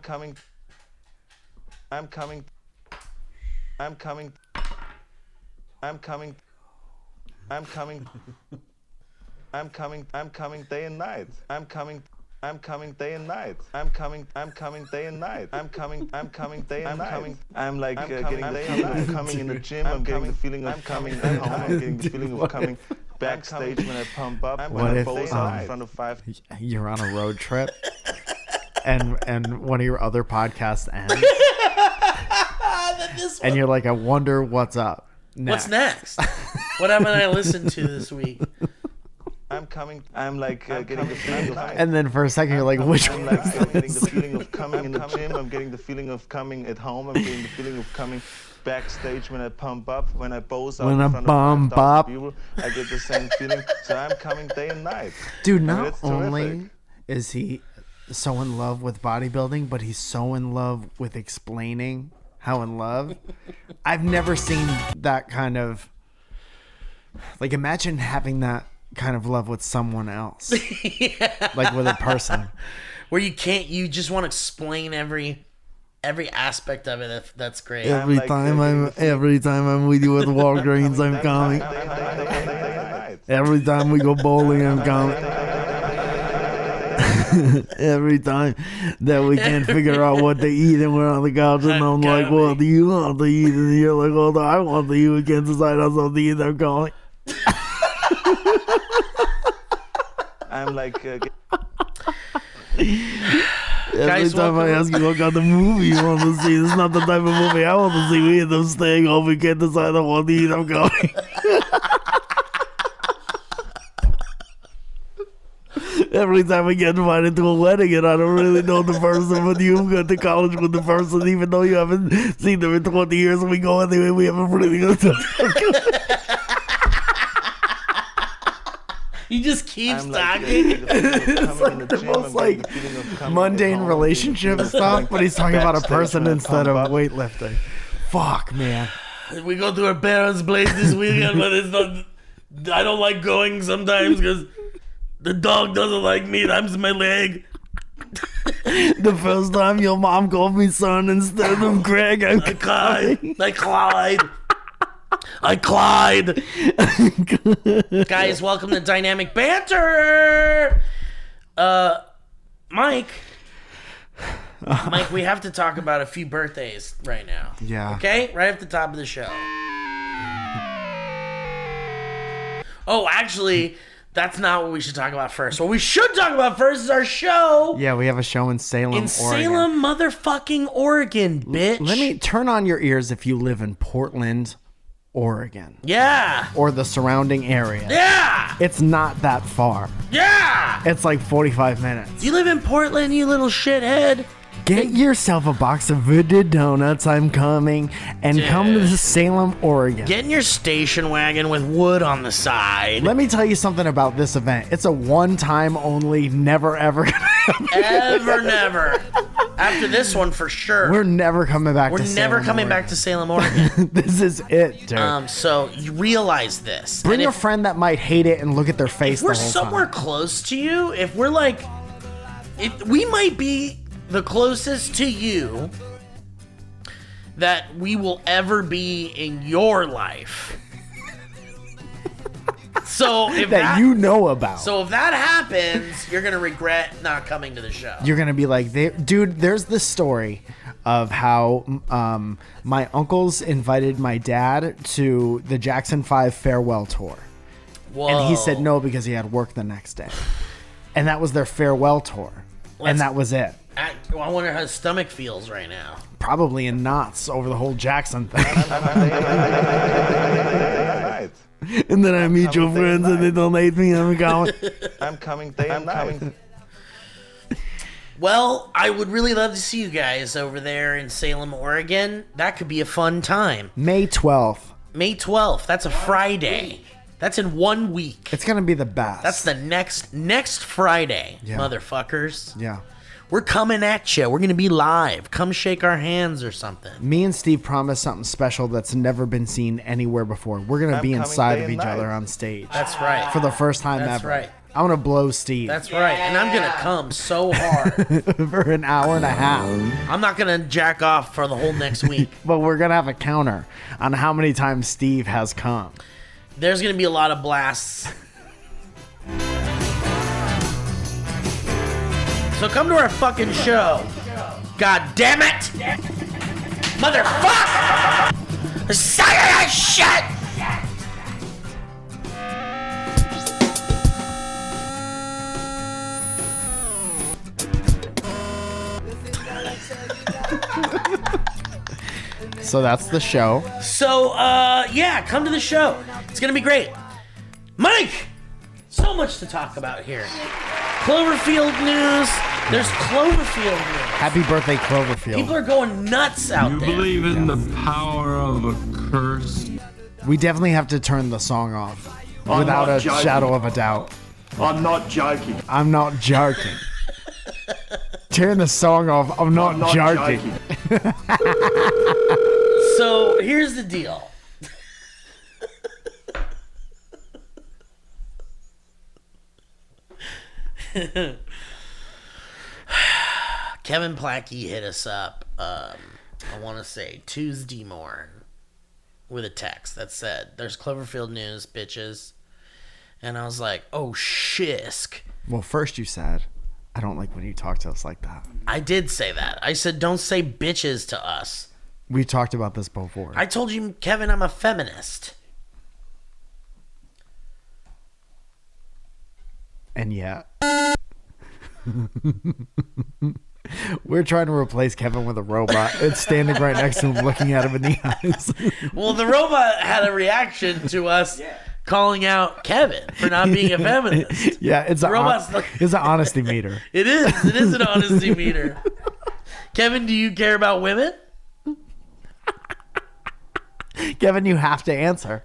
coming. I'm coming. I'm coming. I'm coming. I'm coming. I'm coming. I'm coming day and night. I'm coming. I'm coming day and night. I'm coming day and night. I'm coming day and night. I'm like getting the feeling of coming in the gym. I'm getting the feeling of coming at home. I'm getting the feeling of coming backstage when I pump up. When I bowl out in front of 5. You're on a road trip and one of your other podcasts ends. And you're like, I wonder what's up next. What's next? What haven't I listened to this week? I'm coming. I'm like getting the feeling of... And then for a second, you're like, which one? I'm getting the feeling of coming in the gym. I'm getting the feeling of coming at home. I'm getting the feeling of coming backstage when I pump up. When I pose out in front of 5,000 people, I get the same feeling. So I'm coming day and night. Dude, not only is he so in love with bodybuilding, but he's so in love with explaining how in love. I've never seen that kind of... Like, imagine having that kind of love with someone else. Yeah. Like with a person. Where you just want to explain every aspect of it. That's great. Every time I'm with you at Walgreens, I'm coming. Every time we go bowling, I'm coming. Every time that we can't figure out what to eat and we're on the couch and I'm like, what do you want to eat? And you're like, oh, I want to eat. We can't decide on something to eat. I'm calling. I'm like... Every time I ask you what kind of movie you want to see, this is not the type of movie I want to see. We end up staying home. We can't decide on what to eat. I'm going. Every time we get invited to a wedding and I don't really know the person, but you go to college with the person, even though you haven't seen them in 20 years, we go anyway, we have a really good time. You just keep talking. It's like the most like mundane relationship stuff, but he's talking about a person instead of weightlifting. Fuck, man. We go to our parents' place this weekend, but it's not... I don't like going sometimes because... The dog doesn't like me. That's my leg. The first time your mom called me son instead of Greg, I cried. Guys, welcome to Dynamic Banter. Mike, we have to talk about a few birthdays right now. Yeah. Okay? Right at the top of the show. Oh, actually... That's not what we should talk about first. What we should talk about first is our show. Yeah, we have a show in Salem, Oregon. Salem, motherfucking Oregon, bitch. Let me turn on your ears if you live in Portland, Oregon. Yeah. Or the surrounding area. Yeah. It's not that far. Yeah. It's like 45 minutes. You live in Portland, you little shithead. Get yourself a box of Voodoo Donuts, I'm coming, and come to Salem, Oregon. Get in your station wagon with wood on the side. Let me tell you something about this event. It's a one-time only, never, ever gonna happen. Ever, never. After this one, for sure. We're never coming back to Salem, We're never coming back to Salem, Oregon. This is it, dude. So you realize this. Bring a friend that might hate it and look at their face the whole time. If we're somewhere close to you, if we're like... we might be... the closest to you that we will ever be in your life. So if that you know about. So if that happens, you're gonna regret not coming to the show. You're gonna be like, dude, there's this story of how my uncles invited my dad to the Jackson 5 farewell tour. Whoa. And he said no because he had work the next day. And that was their farewell tour. And that was it. I wonder how his stomach feels right now. Probably in knots over the whole Jackson thing. And then I meet your friends and they don't hate me. I'm going. I'm coming day and night. Well, I would really love to see you guys over there in Salem, Oregon. That could be a fun time. May 12th. May 12th. That's a Friday. That's in 1 week. It's going to be the best. That's the next Friday, motherfuckers. Yeah. We're coming at you. We're going to be live. Come shake our hands or something. Me and Steve promised something special that's never been seen anywhere before. We're going to be inside of each other on stage. That's right. For the first time ever. That's right. I'm gonna blow Steve. That's right. And I'm gonna come so hard. For an hour and a half. I'm not gonna jack off for the whole next week. But we're gonna have a counter on how many times Steve has come. There's gonna be a lot of blasts. So come to our fucking show. God damn it! Motherfucker! Say that shit! So that's the show. So, yeah, come to the show. It's gonna be great. Mike! So much to talk about here. Cloverfield news. There's Cloverfield news. Happy birthday, Cloverfield. People are going nuts out You there. believe in the power of a curse? We definitely have to turn the song off. Without a shadow of a doubt. I'm not joking. I'm not joking. Turn the song off. I'm not joking. So, here's the deal. Kevin Plachy hit us up, I want to say Tuesday morning, with a text that said, there's Cloverfield news, bitches. And I was like, oh, shisk. Well, first you said, I don't like when you talk to us like that. I did say that. I said, don't say bitches to us. We talked about this before. I told you, Kevin, I'm a feminist. And yet... We're trying to replace Kevin with a robot. It's standing right next to him, looking at him in the eyes. Well, the robot had a reaction to us calling out Kevin for not being a feminist. Yeah, it's an honesty meter. It is. It is an honesty meter. Kevin, do you care about women? Kevin, you have to answer.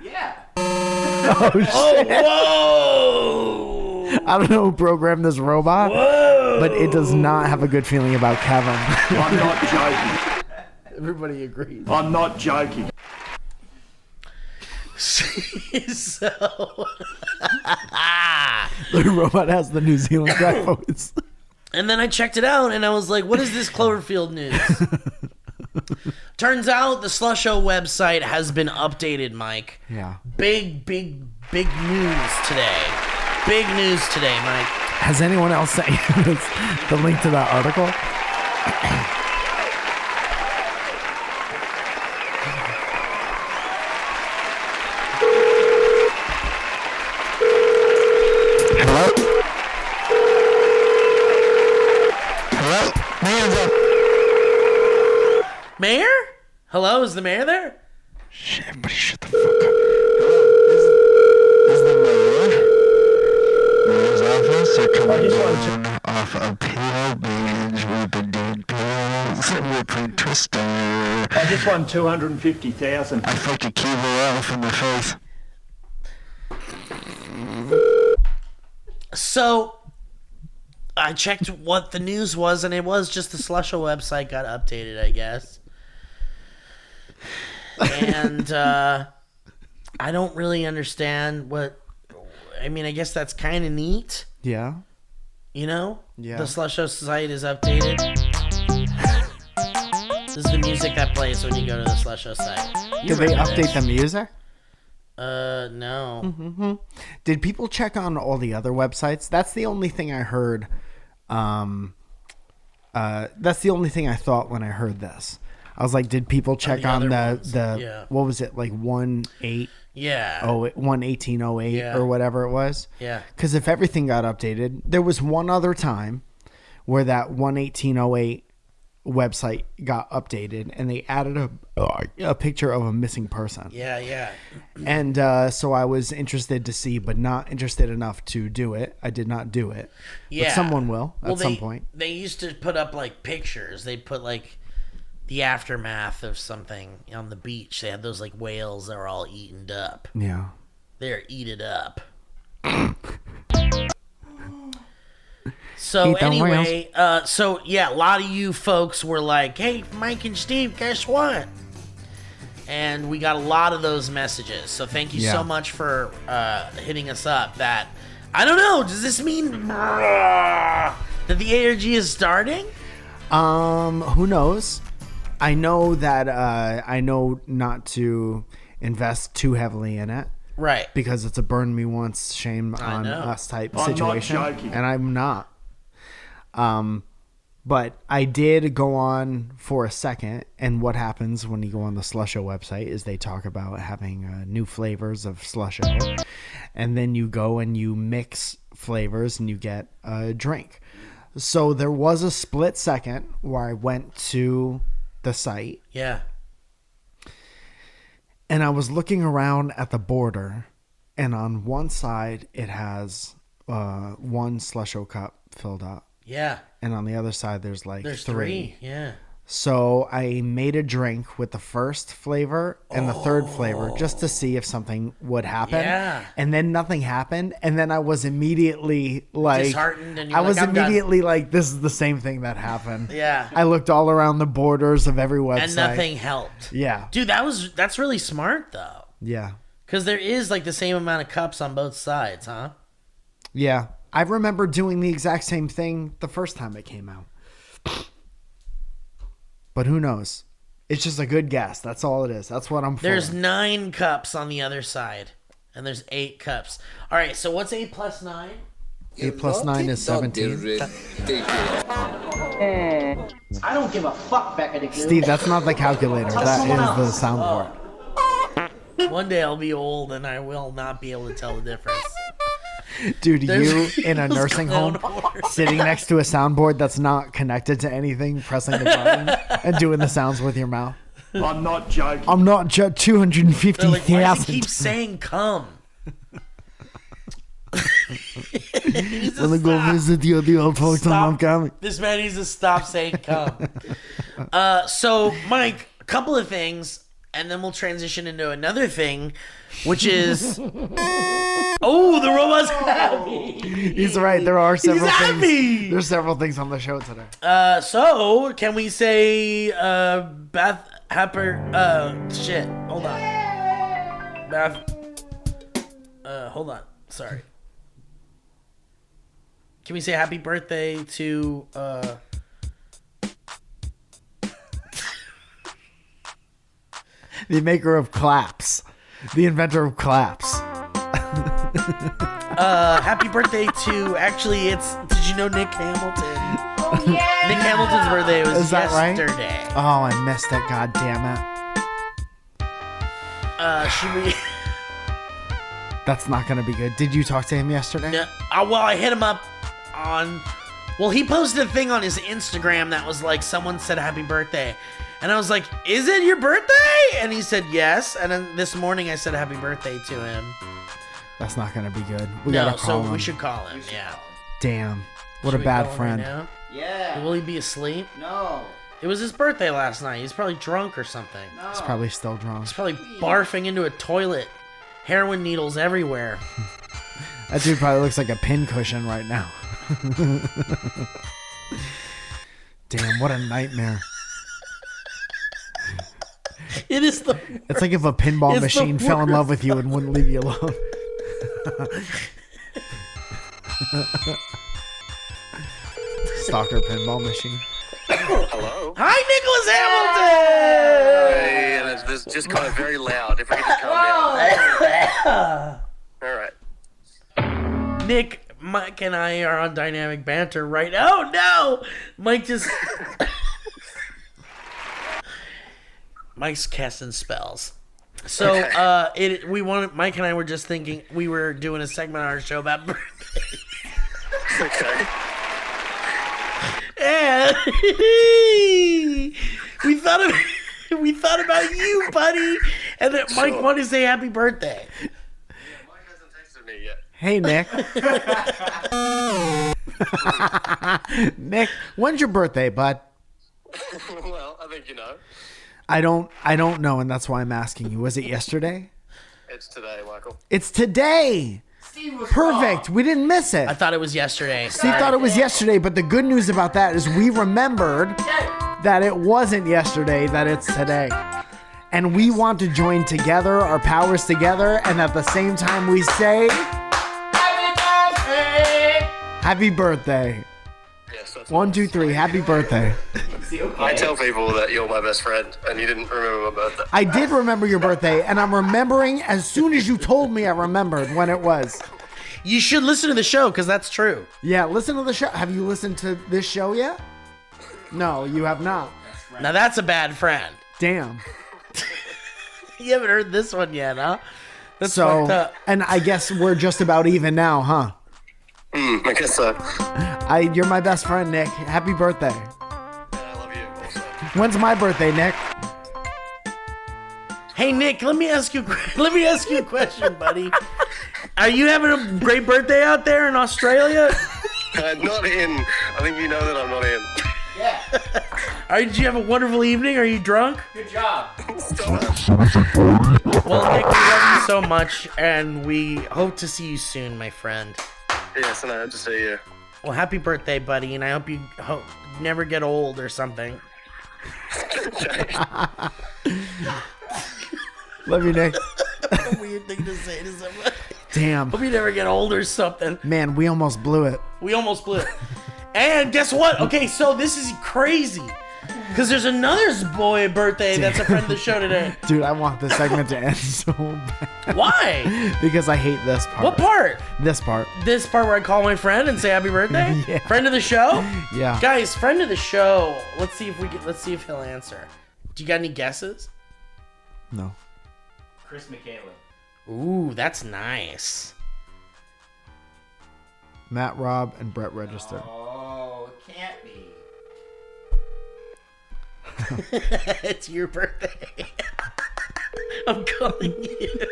Yeah. Oh, shit. Oh, whoa! I don't know who programmed this robot, but it does not have a good feeling about Kevin. I'm not joking. Everybody agrees. I'm not joking. So, The robot has the New Zealand guy voice. and then I checked it out, and I was like, what is this Cloverfield news? Turns out the Slusho website has been updated, Mike. Yeah. Big news today. Big news today, Mike. Has anyone else sent you the link to that article? Mayor? Hello, is the mayor there? Shit, everybody shut the fuck up. Is the mayor's office are coming down off appeal binge. We've been doing pills and whipping twister. I just won 250,000. I fucked a Kiva elf in the face. So, I checked what the news was, and it was just the Slusho website got updated, I guess. And I don't really understand what... I mean, I guess that's kind of neat. Yeah. You know? Yeah. The Slusho site is updated. This is the music that plays when you go to the Slusho site. Did they update the music? No. Mm-hmm. Did people check on all the other websites? That's the only thing I heard. That's the only thing I thought when I heard this. I was like, did people check on the what was it, like 1/8? Yeah. 1808 Yeah. or whatever it was? Yeah. Because if everything got updated, there was one other time where that 1/1808 website got updated and they added a picture of a missing person. Yeah. And so I was interested to see, but not interested enough to do it. I did not do it. Yeah. But someone will at some point. They used to put up like pictures. They'd put like the aftermath of something on the beach. They had those like whales that were all eaten up. Yeah. They're eaten up. So Eat them anyway, a lot of you folks were like, hey, Mike and Steve, guess what? And we got a lot of those messages. So thank you so much for hitting us up that I don't know. Does this mean that the ARG is starting? Who knows? I know that I know not to invest too heavily in it. Right. Because it's a burn me once, shame on us type I'm situation. not joking. And I'm not. But I did go on for a second, and what happens when you go on the Slusho website is they talk about having new flavors of Slusho, and then you go and you mix flavors and you get a drink. So there was a split second where I went to the site. Yeah. And I was looking around at the border, and on one side it has one Slusho cup filled up. Yeah. And on the other side there's three. Yeah. So I made a drink with the first flavor and the third flavor just to see if something would happen. Yeah. And then nothing happened. And then I was immediately like, disheartened, and you're I like, was "I'm done." immediately like, this is the same thing that happened. Yeah. I looked all around the borders of every website. And nothing helped. Yeah. Dude, that's really smart though. Yeah. Because there is like the same amount of cups on both sides, huh? Yeah. I remember doing the exact same thing the first time it came out. But who knows? It's just a good guess. That's all it is. That's what I'm for. There's 9 cups on the other side. And there's 8 cups. All right, so what's 8 plus 9? 8 plus 9 is 17. I don't give a fuck, Becca. Steve, that's not the calculator. That is the soundboard. One day I'll be old and I will not be able to tell the difference. Dude, There's- you in a those nursing home clown horns. sitting next to a soundboard that's not connected to anything, pressing the button and doing the sounds with your mouth. I'm not joking. I'm not They're like, why does he 250,000. keep saying come? He needs to When I go stop. visit you at the old folks home, I'm Stop. coming. This man needs to stop saying come. So, Mike, a couple of things, and then we'll transition into another thing, which is... Oh, the robot's happy. He's right. There are several happy. things. There's several things on the show today. So, can we say Beth Happer... shit, hold on. Beth... hold on. Sorry. Can we say happy birthday to... The maker of claps. The inventor of claps. happy birthday to... Actually, it's... Did you know Nic Hamilton? Oh, yeah! Nic Hamilton's birthday was Is that right? yesterday. Oh, I missed it. God damn it. Should we... That's not going to be good. Did you talk to him yesterday? No, well, I hit him up on... Well, he posted a thing on his Instagram that was like, someone said happy birthday. And I was like, is it your birthday? And he said yes. And then this morning I said happy birthday to him. That's not going to be good. We No, got to call so him. we should call him, yeah. Damn. What Should a we bad call him friend. right now? Yeah. Will he be asleep? No. It was his birthday last night. He's probably drunk or something. He's probably still drunk. He's probably barfing into a toilet. Heroin needles everywhere. That dude probably looks like a pincushion right now. Damn, what a nightmare. It is the... It's like if a pinball It's the machine fell in love with you and wouldn't leave you alone. Stalker pinball machine. Hello? Hi, Nicholas Hamilton! Hey, and it's just kind of very loud. If we could just calm down. All right. Nick, Mike, and I are on Dynamic Banter right now. Oh, no! Mike just... Mike's casting spells. So, Mike and I were just thinking, we were doing a segment on our show about birthdays. Okay. And we thought about you, buddy, and that Mike wanted to say happy birthday. Mike hasn't texted me yet. Hey, Nick. Nick, when's your birthday, bud? Well, I think you know. I don't know, and that's why I'm asking you. Was it yesterday? It's today, Michael. It's today. Perfect. We didn't miss it. I thought it was yesterday. Steve thought it was yesterday, but the good news about that is we remembered that it wasn't yesterday, that it's today. And we want to join together, our powers together, and at the same time we say... Happy Happy birthday. Yes, that's 1, 2, 3. Happy birthday. I tell people that you're my best friend, and you didn't remember my birthday. I did remember your birthday, and I'm remembering as soon as you told me I remembered when it was. You should listen to the show because that's true. Yeah, listen to the show. Have you listened to this show yet? No, you have not. Now that's a bad friend. Damn. You haven't heard this one yet, huh? That's So, fucked up. and I guess we're just about even now, huh? I guess so. You're my best friend, Nick. Happy birthday. I love you also. When's my birthday, Nick? Hey Nick, let me ask you a question, buddy. Are you having a great birthday out there in Australia? Not in. I think you know that I'm not in. Did you have a wonderful evening? Are you drunk? Good job. Well, Nick, we love you so much, and we hope to see you soon, my friend. Yes, and I hope to see you. Well, happy birthday, buddy, and I hope you never get old or something. Love you, Nick. A weird thing to say to somebody. Damn. Hope you never get old or something. Man, we almost blew it. We almost blew it. And guess what? Okay, so this is crazy. Because there's another boy birthday that's a friend of the show today. Dude, I want this segment to end so bad. Why? Because I hate this part. What part? This part. This part where I call my friend and say happy birthday? Yeah. Friend of the show? Yeah. Guys, friend of the show. Let's see if he'll answer. Do you got any guesses? No. Chris McCaleb. Ooh, that's nice. Matt Robb and Brett Register. Oh, it can't be. It's your birthday. I'm calling you.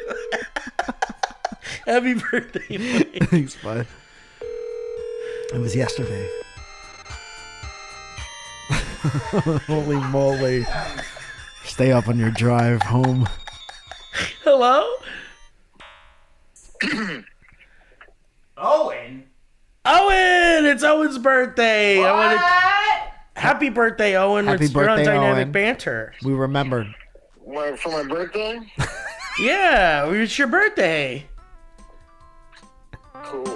Happy birthday, buddy. Thanks, bud. It was yesterday. Holy moly. Stay up on your drive home. Hello? Owen. Owen! It's Owen's birthday. What? Happy birthday, Owen. Happy You're on birthday, Dynamic Owen. Banter. We remembered. For my birthday? Yeah, it's your birthday. Cool.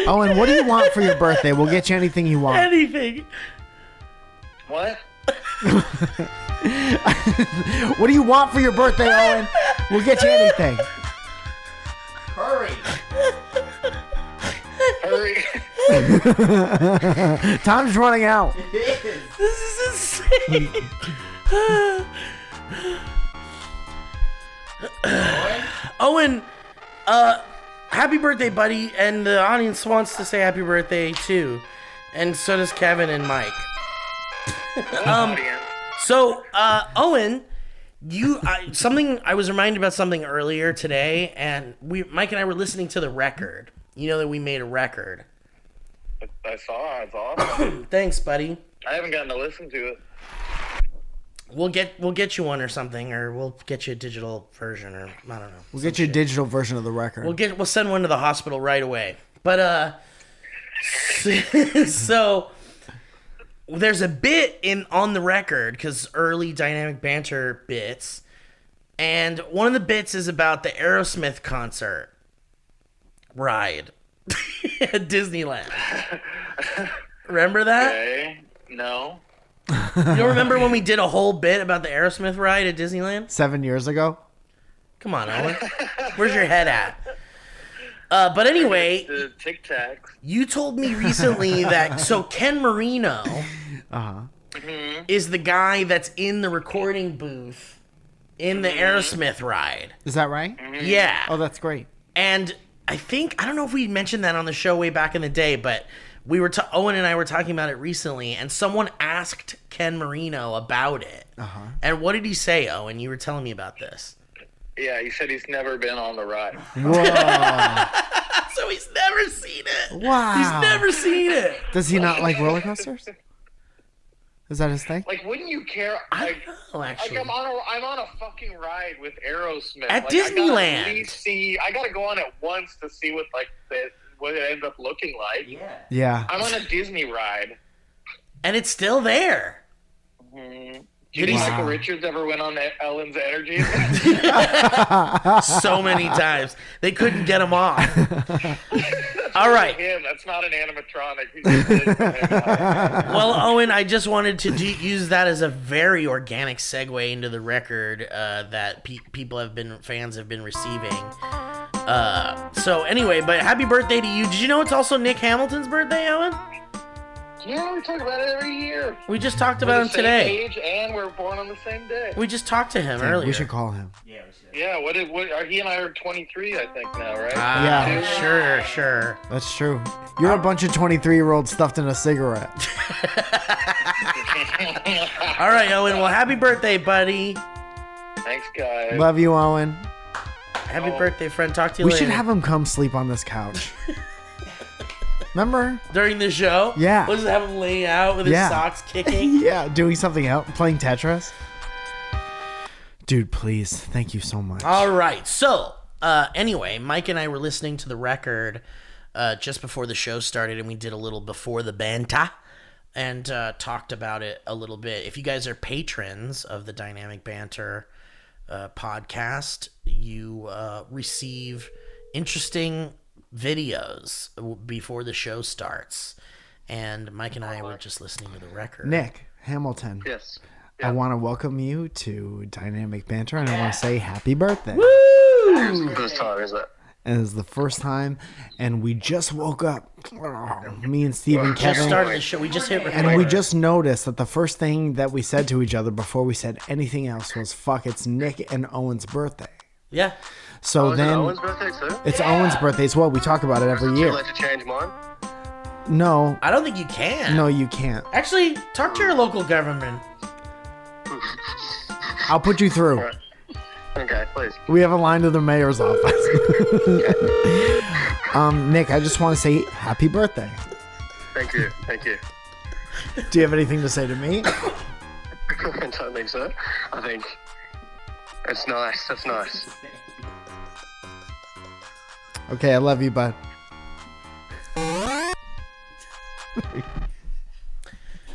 Owen, what do you want for your birthday? We'll get you anything you want. Anything. What? What do you want for your birthday, Owen? We'll get you anything. Hurry. Hurry. Time's running out. This is insane. Owen, happy birthday, buddy. And the audience wants to say happy birthday, too. And so does Kevin and Mike. So, Owen, I was reminded about something earlier today, and Mike and I were listening to the record. You know that we made a record. I saw. It's awesome. Thanks, buddy. I haven't gotten to listen to it. We'll get you one or something, or we'll get you a digital version, or I don't know. We'll get you a digital version of the record. We'll send one to the hospital right away. But so there's a bit on the record, because early Dynamic Banter bits, and one of the bits is about the Aerosmith concert ride at Disneyland. Remember that? Okay. No. You don't remember when we did a whole bit about the Aerosmith ride at Disneyland? 7 years ago. Come on, Owen. Where's your head at? But anyway, The Tic Tacs. you told me recently that Ken Marino is the guy that's in the recording booth in the Aerosmith ride. Is that right? Yeah. Oh, that's great. And I don't know if we mentioned that on the show way back in the day, but we were Owen and I were talking about it recently, and someone asked Ken Marino about it. And what did he say, Owen? You were telling me about this. Yeah, he said he's never been on the ride. Whoa. So he's never seen it. Wow. He's never seen it. Does he not like roller coasters? Is that his thing? Like, wouldn't you care? I Like, don't know, actually. I'm on a fucking ride with Aerosmith At like, Disneyland. I gotta go on it once to see what it ends up looking like. Yeah. I'm on a Disney ride. And it's still there. Do you think Michael Richards ever went on Ellen's Energy? So many times. They couldn't get him off. All right. Him. That's not an animatronic. He's just Well, Owen, I just wanted to use that as a very organic segue into the record that fans have been receiving. So anyway, but happy birthday to you. Did you know it's also Nic Hamilton's birthday, Owen? Yeah, we talk about it every year. We just talked about him today. Age and we're born on the same day. We just talked to him earlier. We should call him. Yeah, we should. Yeah, what he and I are 23, I think now, right? Yeah. Sure. That's true. You're a bunch of 23-year-olds stuffed in a cigarette. All right, Owen. Well, happy birthday, buddy. Thanks, guys. Love you, Owen. Happy birthday, friend. Talk to you We later. should have him come sleep on this couch. Remember? During the show? Yeah. We'll just have him laying out with his socks kicking. Yeah, doing something else, playing Tetris. Dude, please. Thank you so much. All right. So, anyway, Mike and I were listening to the record just before the show started, and we did a little before the Banter and talked about it a little bit. If you guys are patrons of the Dynamic Banter podcast, you receive interesting videos before the show starts. And Mike and I were just listening to the record. Nic Hamilton. Yes. I want to welcome you to Dynamic Banter, and I want to say happy birthday. It's the first time, is it? And it's the first time, and we just woke up. Me and Steve and Just Kevin. started the show. We just hit record. And we just noticed that the first thing that we said to each other before we said anything else was, fuck, it's Nic and Owen's birthday. Yeah. So Is it then Owen's birthday too? it's Owen's birthday as well. We talk about it every Too year. late to change mine? No, I don't think you can. no, you can't. Actually, talk to your local government. I'll put you through. Right. Okay, please. We have a line to the mayor's office. Nic, I just want to say happy birthday. Thank you. Do you have anything to say to me? I don't think so. I think it's nice. That's nice. Okay, I love you, bud. Can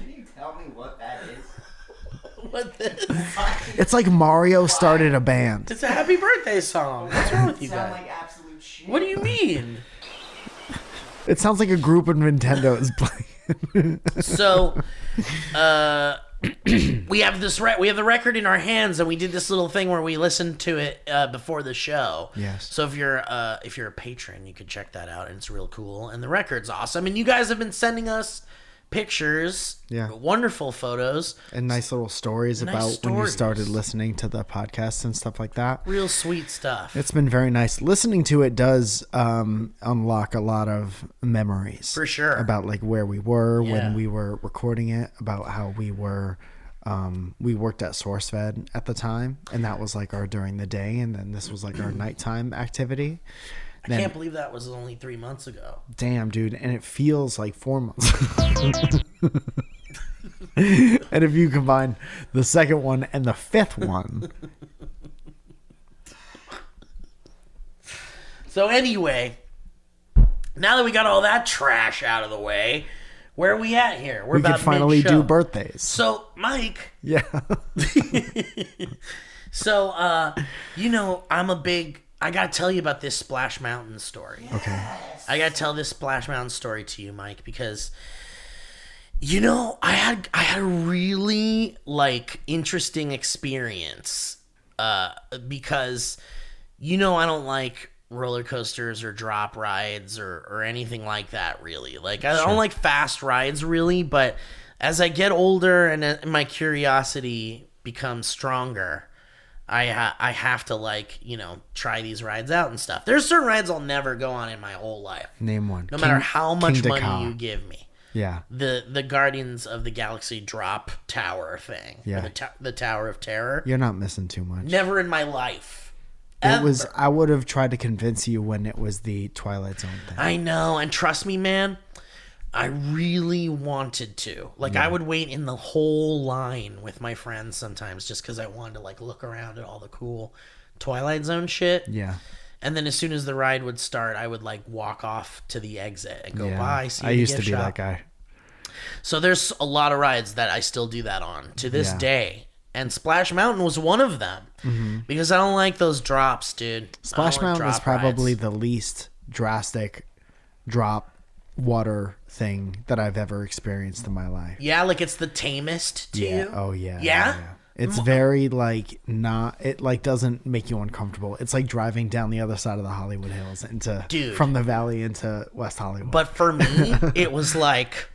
you tell me what that is? What this? It's like Mario started a band. It's a happy birthday song. What's wrong with you Sound guys? like absolute shit. What do you mean? It sounds like a group of Nintendo is playing. So, we have this we have the record in our hands, and we did this little thing where we listened to it before the show. Yes. So if you're a patron, you can check that out, and it's real cool. And the record's awesome. And you guys have been sending us pictures, wonderful photos, And nice little stories Nice about when you stories. started listening to the podcast and stuff like that. real sweet stuff. It's been very nice. Listening to it does unlock a lot of memories. For sure. About like where we were Yeah. when we were recording it, about how we were we worked at SourceFed at the time, and that was like our during the day, and then this was like our nighttime activity. I can't believe that was only 3 months ago. Damn, dude, and it feels like 4 months. And if you combine the second one and the fifth one, So anyway, now that we got all that trash out of the way, where are we at here? We're we could about finally mid-show. do birthdays. So, Mike, Yeah. so I gotta tell you about this Splash Mountain story. Okay. I gotta tell this Splash Mountain story to you, Mike, because I had a really interesting experience because I don't like roller coasters or drop rides or anything like that, really. I don't like fast rides, really, but as I get older and my curiosity becomes stronger, I have to try these rides out and stuff. There's certain rides I'll never go on in my whole life, Name one. no matter how much King money Dakar. you give me. Yeah. The Guardians of the Galaxy drop tower thing. Yeah. Or the Tower of Terror. You're not missing too much. Never in my life. It was. Ever. I would have tried to convince you when it was the Twilight Zone thing. I know, and trust me, man, I really wanted to. I would wait in the whole line with my friends sometimes just because I wanted to look around at all the cool Twilight Zone shit. Yeah. And then as soon as the ride would start, I would walk off to the exit and go, Yeah. bye. See you I at the used to gift be shop." that guy. So there's a lot of rides that I still do that on to this Yeah. day. And Splash Mountain was one of them. Because I don't like those drops, dude. Splash I don't like Mountain is drop probably rides. the least drastic drop water thing that I've ever experienced in my life. Yeah, like it's the tamest to you. Oh yeah. Yeah? It's very like not. It like doesn't make you uncomfortable. It's like driving down the other side of the Hollywood Hills from the valley into West Hollywood. But for me, it was like,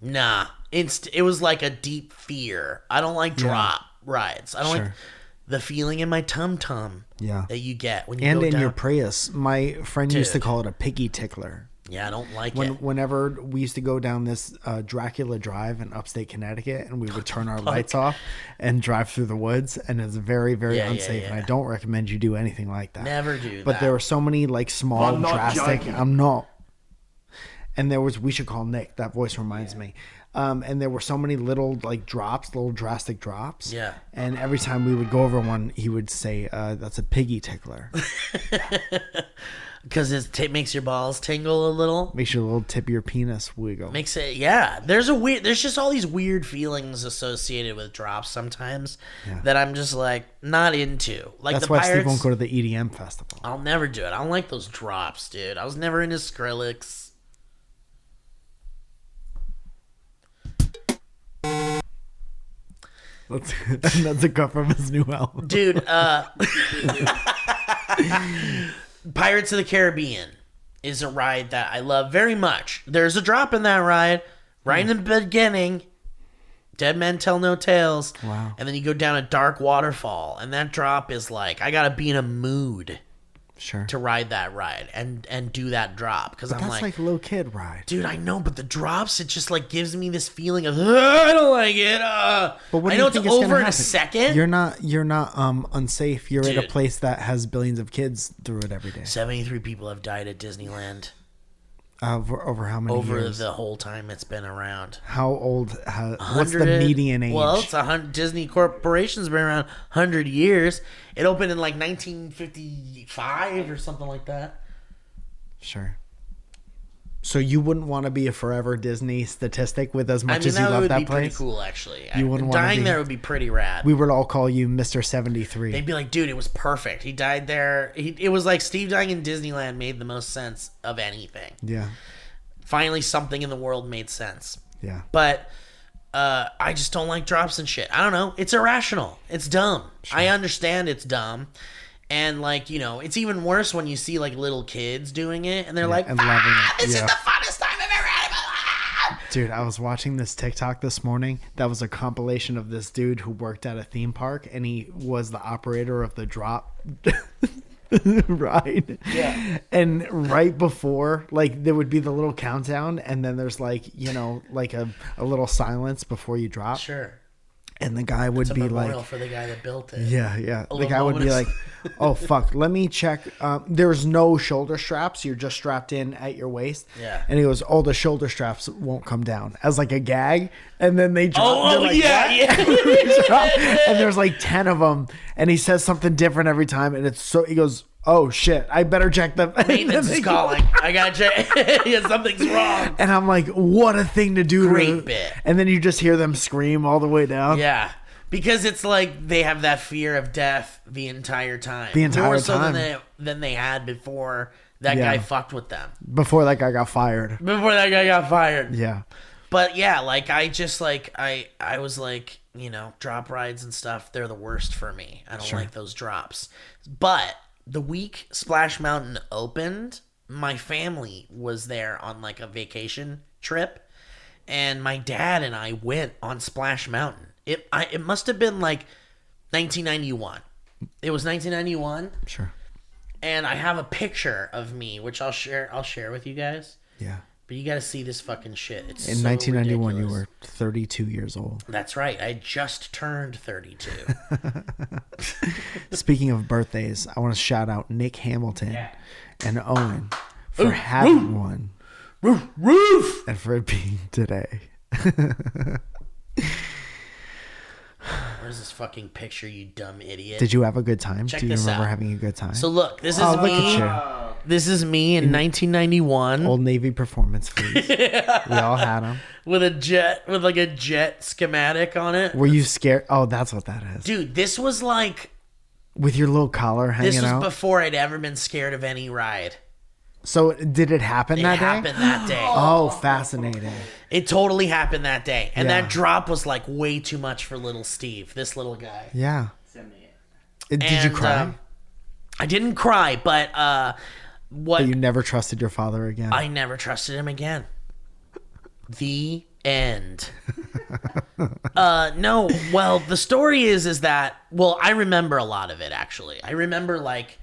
nah. It was like a deep fear. I don't like drop rides. I don't like the feeling in my tum-tum that you get when you and go in down. your Prius. My friend used to Dude. call it a piggy tickler. Yeah, I don't like it. Whenever we used to go down this Dracula Drive in upstate Connecticut, and we would turn our lights off and drive through the woods, and it's very, very unsafe. And I don't recommend you do anything like that. Never do But that. there were so many like small, I'm not drastic. joking. I'm not. And there was. We should call Nick. That voice reminds me. And there were so many little like drops, little drastic drops. Yeah. And every time we would go over one, he would say, "That's a piggy tickler." Because it makes your balls tingle a little. Makes your little tip of your penis wiggle. Makes it, there's just all these weird feelings associated with drops sometimes that I'm just like not into. Like That's the why Pirates, Steve won't go to the EDM festival. I'll never do it. I don't like those drops, dude. I was never into Skrillex. That's a cut from his new album. Dude, Pirates of the Caribbean is a ride that I love very much. There's a drop in that ride right in the beginning. Dead Men Tell No Tales. Wow. And then you go down a dark waterfall, and that drop is like, I gotta be in a mood Sure. to ride that ride and do that drop. Because I'm That's like a little kid ride. dude, I know, but the drops, it just like gives me this feeling of, I don't like it. But what I do know you it's think is gonna over in a happen? second. You're not unsafe. You're at a Dude. place that has billions of kids through it every day. 73 people have died at Disneyland Over how many over years? the whole time it's been around. How old? What's the 100 median age? Well, it's 100. Disney Corporation's been around 100 years. It opened in like 1955 or something like that. Sure. So you wouldn't want to be a forever Disney statistic with as much as you that love would that be pretty place? cool, actually. You wouldn't wanna dying be- there would be pretty rad. We would all call you Mr. 73. They'd be like, dude, it was perfect. He died there. It was like Steve dying in Disneyland made the most sense of anything. Yeah. Finally, something in the world made sense. Yeah. But I just don't like drops and shit. I don't know. It's irrational. It's dumb. I understand it's dumb. And, like, you know, it's even worse when you see, like, little kids doing it. And they're like, and loving it. this Yeah. is the funnest time I've ever had in my life. Dude, I was watching this TikTok this morning. That was a compilation of this dude who worked at a theme park, and he was the operator of the drop ride. Yeah. And right before, like, there would be the little countdown, and then there's, like, you know, like a little silence before you drop. Sure. And the guy would It's a be memorial like, for the guy that built it. yeah. A The little guy would be moment like, of- oh, fuck, let me check. There's no shoulder straps. You're just strapped in at your waist. Yeah. And he goes, oh, the shoulder straps won't come down as like a gag. And then they drop. Oh, they're like, yeah, "What?" yeah. They drop, and there's like 10 of them. And he says something different every time. And it's so, he goes, oh, shit, I better check the Maintenance is calling. I got check. Yeah, something's wrong. And I'm like, what a thing to do. Great bit. And then you just hear them scream all the way down. Yeah. Because it's like they have that fear of death the entire time. The entire More so time. than they had before that Yeah. guy fucked with them. Before that guy got fired. Before that guy got fired. Yeah. But yeah, like I just like I was like, you know, drop rides and stuff, they're the worst for me. I don't like those drops. But the week Splash Mountain opened, my family was there on like a vacation trip, and my dad and I went on Splash Mountain. It must have been like 1991. It was 1991. Sure. And I have a picture of me, which I'll share with you guys. Yeah. But you got to see this fucking shit. It's In so 1991, ridiculous. you were 32 years old. That's right. I just turned 32. Speaking of birthdays, I want to shout out Nic Hamilton and Owen for having one. Roof. And for it being today. Where's this fucking picture, you dumb idiot? Did you have a good time? Check Do you this remember out. having a good time? So look, this is oh, look me. at This is me in 1991 Old Navy performance fleas. We all had them. with a jet schematic on it. Were you scared? Oh, that's what that is. Dude, this was like With your little collar hanging this was out. before I'd ever been scared of any ride. So did it happen It that happened day? that day. Oh, fascinating. It totally happened that day. And Yeah. that drop was like way too much for little Steve, this little guy. Yeah. Send me it. Did you cry? I didn't cry, but what But you never trusted your father again. I never trusted him again. The end. No, well, the story is that, well, I remember a lot of it, actually. I remember, like,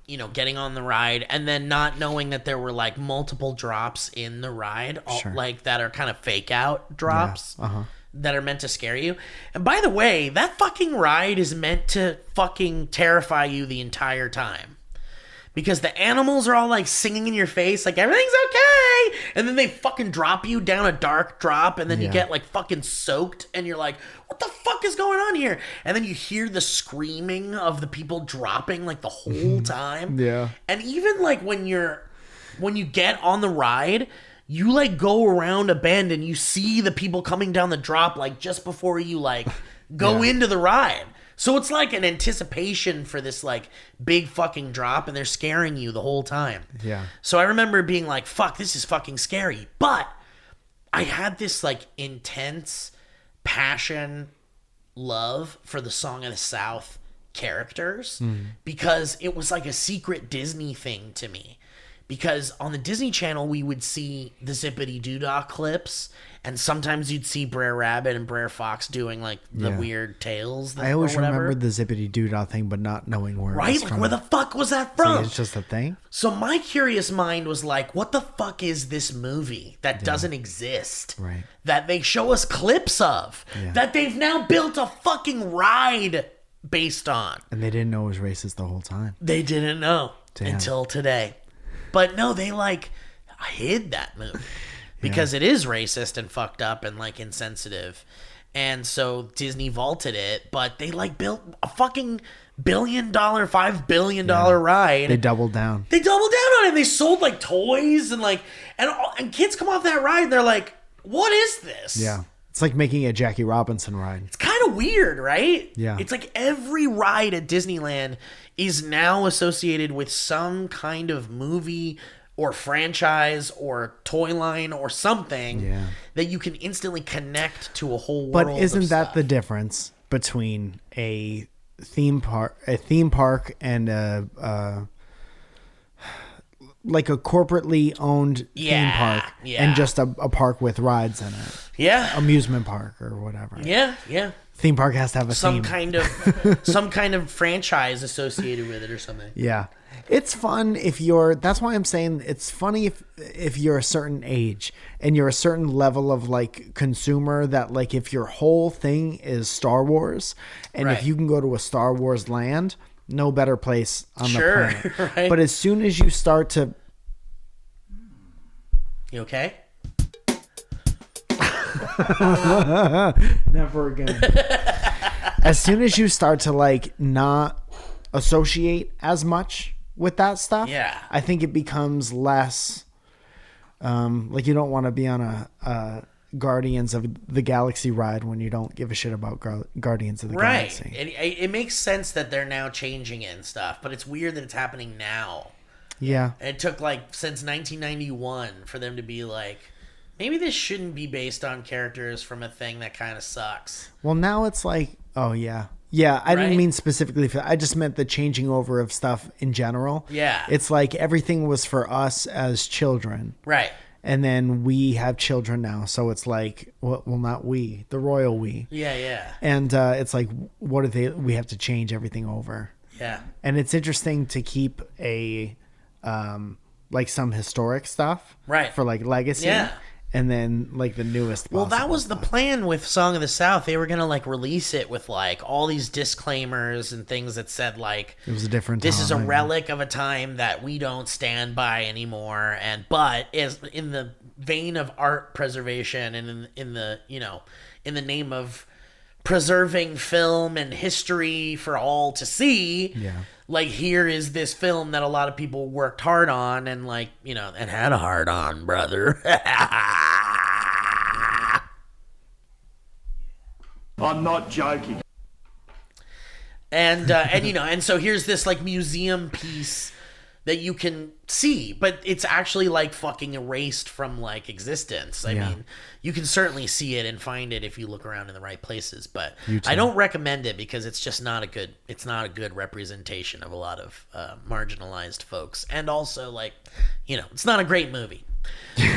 you know, getting on the ride and then not knowing that there were, like, multiple drops in the ride, Sure. like, that are kind of fake out drops uh-huh. that are meant to scare you. And by the way, that fucking ride is meant to fucking terrify you the entire time. Because the animals are all like singing in your face, like everything's okay, and then they fucking drop you down a dark drop, and then you Yeah. get like fucking soaked, and you're like, what the fuck is going on here? And then you hear the screaming of the people dropping like the whole time. Yeah. And even like when you get on the ride, you like go around a bend and you see the people coming down the drop like just before you like go into the ride. So it's like an anticipation for this like big fucking drop, and they're scaring you the whole time. Yeah. So I remember being like, fuck, this is fucking scary. But I had this like intense passion, love for the Song of the South characters because it was like a secret Disney thing to me. Because on the Disney Channel, we would see the Zippity Doodah clips, and sometimes you'd see Brer Rabbit and Brer Fox doing like the Yeah. weird tales. I always or whatever. remember the Zippity Doodah thing, but not knowing where it Right? was Like, from. where the fuck was that So from? it's just a thing? So my curious mind was like, what the fuck is this movie that doesn't exist? Right. That they show us clips of. Yeah. That they've now built a fucking ride based on. And they didn't know it was racist the whole time. They didn't know Damn. until today. But no, they like hid that movie because it is racist and fucked up and like insensitive. And so Disney vaulted it, but they like built a fucking $1 billion, $5 billion ride. They doubled down. They doubled down on it. They sold like toys and like and kids come off that ride and they're like, "What is this?" Yeah. It's like making a Jackie Robinson ride. It's kind of weird, right? Yeah. It's like every ride at Disneyland is now associated with some kind of movie or franchise or toy line or something Yeah. that you can instantly connect to a whole world. But of isn't that stuff. the difference between a theme park and like a corporately owned theme park yeah. and just a park with rides in it? Yeah. Amusement park or whatever. Yeah, yeah. Theme park has to have a Some theme. kind of franchise associated with it or something. Yeah. It's fun if you're, that's why I'm saying it's funny if you're a certain age and you're a certain level of like consumer that like if your whole thing is Star Wars and Right. if you can go to a Star Wars land, no better place on Sure, the planet. right. But as soon as you start to, You okay? never again. As soon as you start to like not associate as much with that stuff, Yeah. I think it becomes less like you don't want to be on a Guardians of the Galaxy ride when you don't give a shit about Guardians of the Right. Galaxy. It makes sense that they're now changing it and stuff, but it's weird that it's happening now. Yeah. And it took like since 1991 for them to be like, maybe this shouldn't be based on characters from a thing that kind of sucks. Well, now it's like, oh yeah. Yeah, I didn't Right? mean specifically for I just meant the changing over of stuff in general. Yeah. It's like everything was for us as children. Right. And then we have children now. So it's like, well not we, the royal we. Yeah, yeah. And it's like, what do we have to change everything over. Yeah. And it's interesting to keep a, like some historic stuff. Right. For like legacy. Yeah. And then like the newest. Well, that possible was the stuff. plan with Song of the South. They were going to like release it with like all these disclaimers and things that said like, It was a different this is a time. relic of a time that we don't stand by anymore, but is in the vein of art preservation and in the, you know, in the name of preserving film and history for all to see. Yeah. Like, here is this film that a lot of people worked hard on and, like, you know, and had a hard on, brother. I'm not joking. And you know, and so here's this, like, museum piece that you can see, but it's actually, like, fucking erased from, like, existence. I mean, you can certainly see it and find it if you look around in the right places, but I don't recommend it because it's just not a good representation of a lot of marginalized folks. And also, like, you know, it's not a great movie.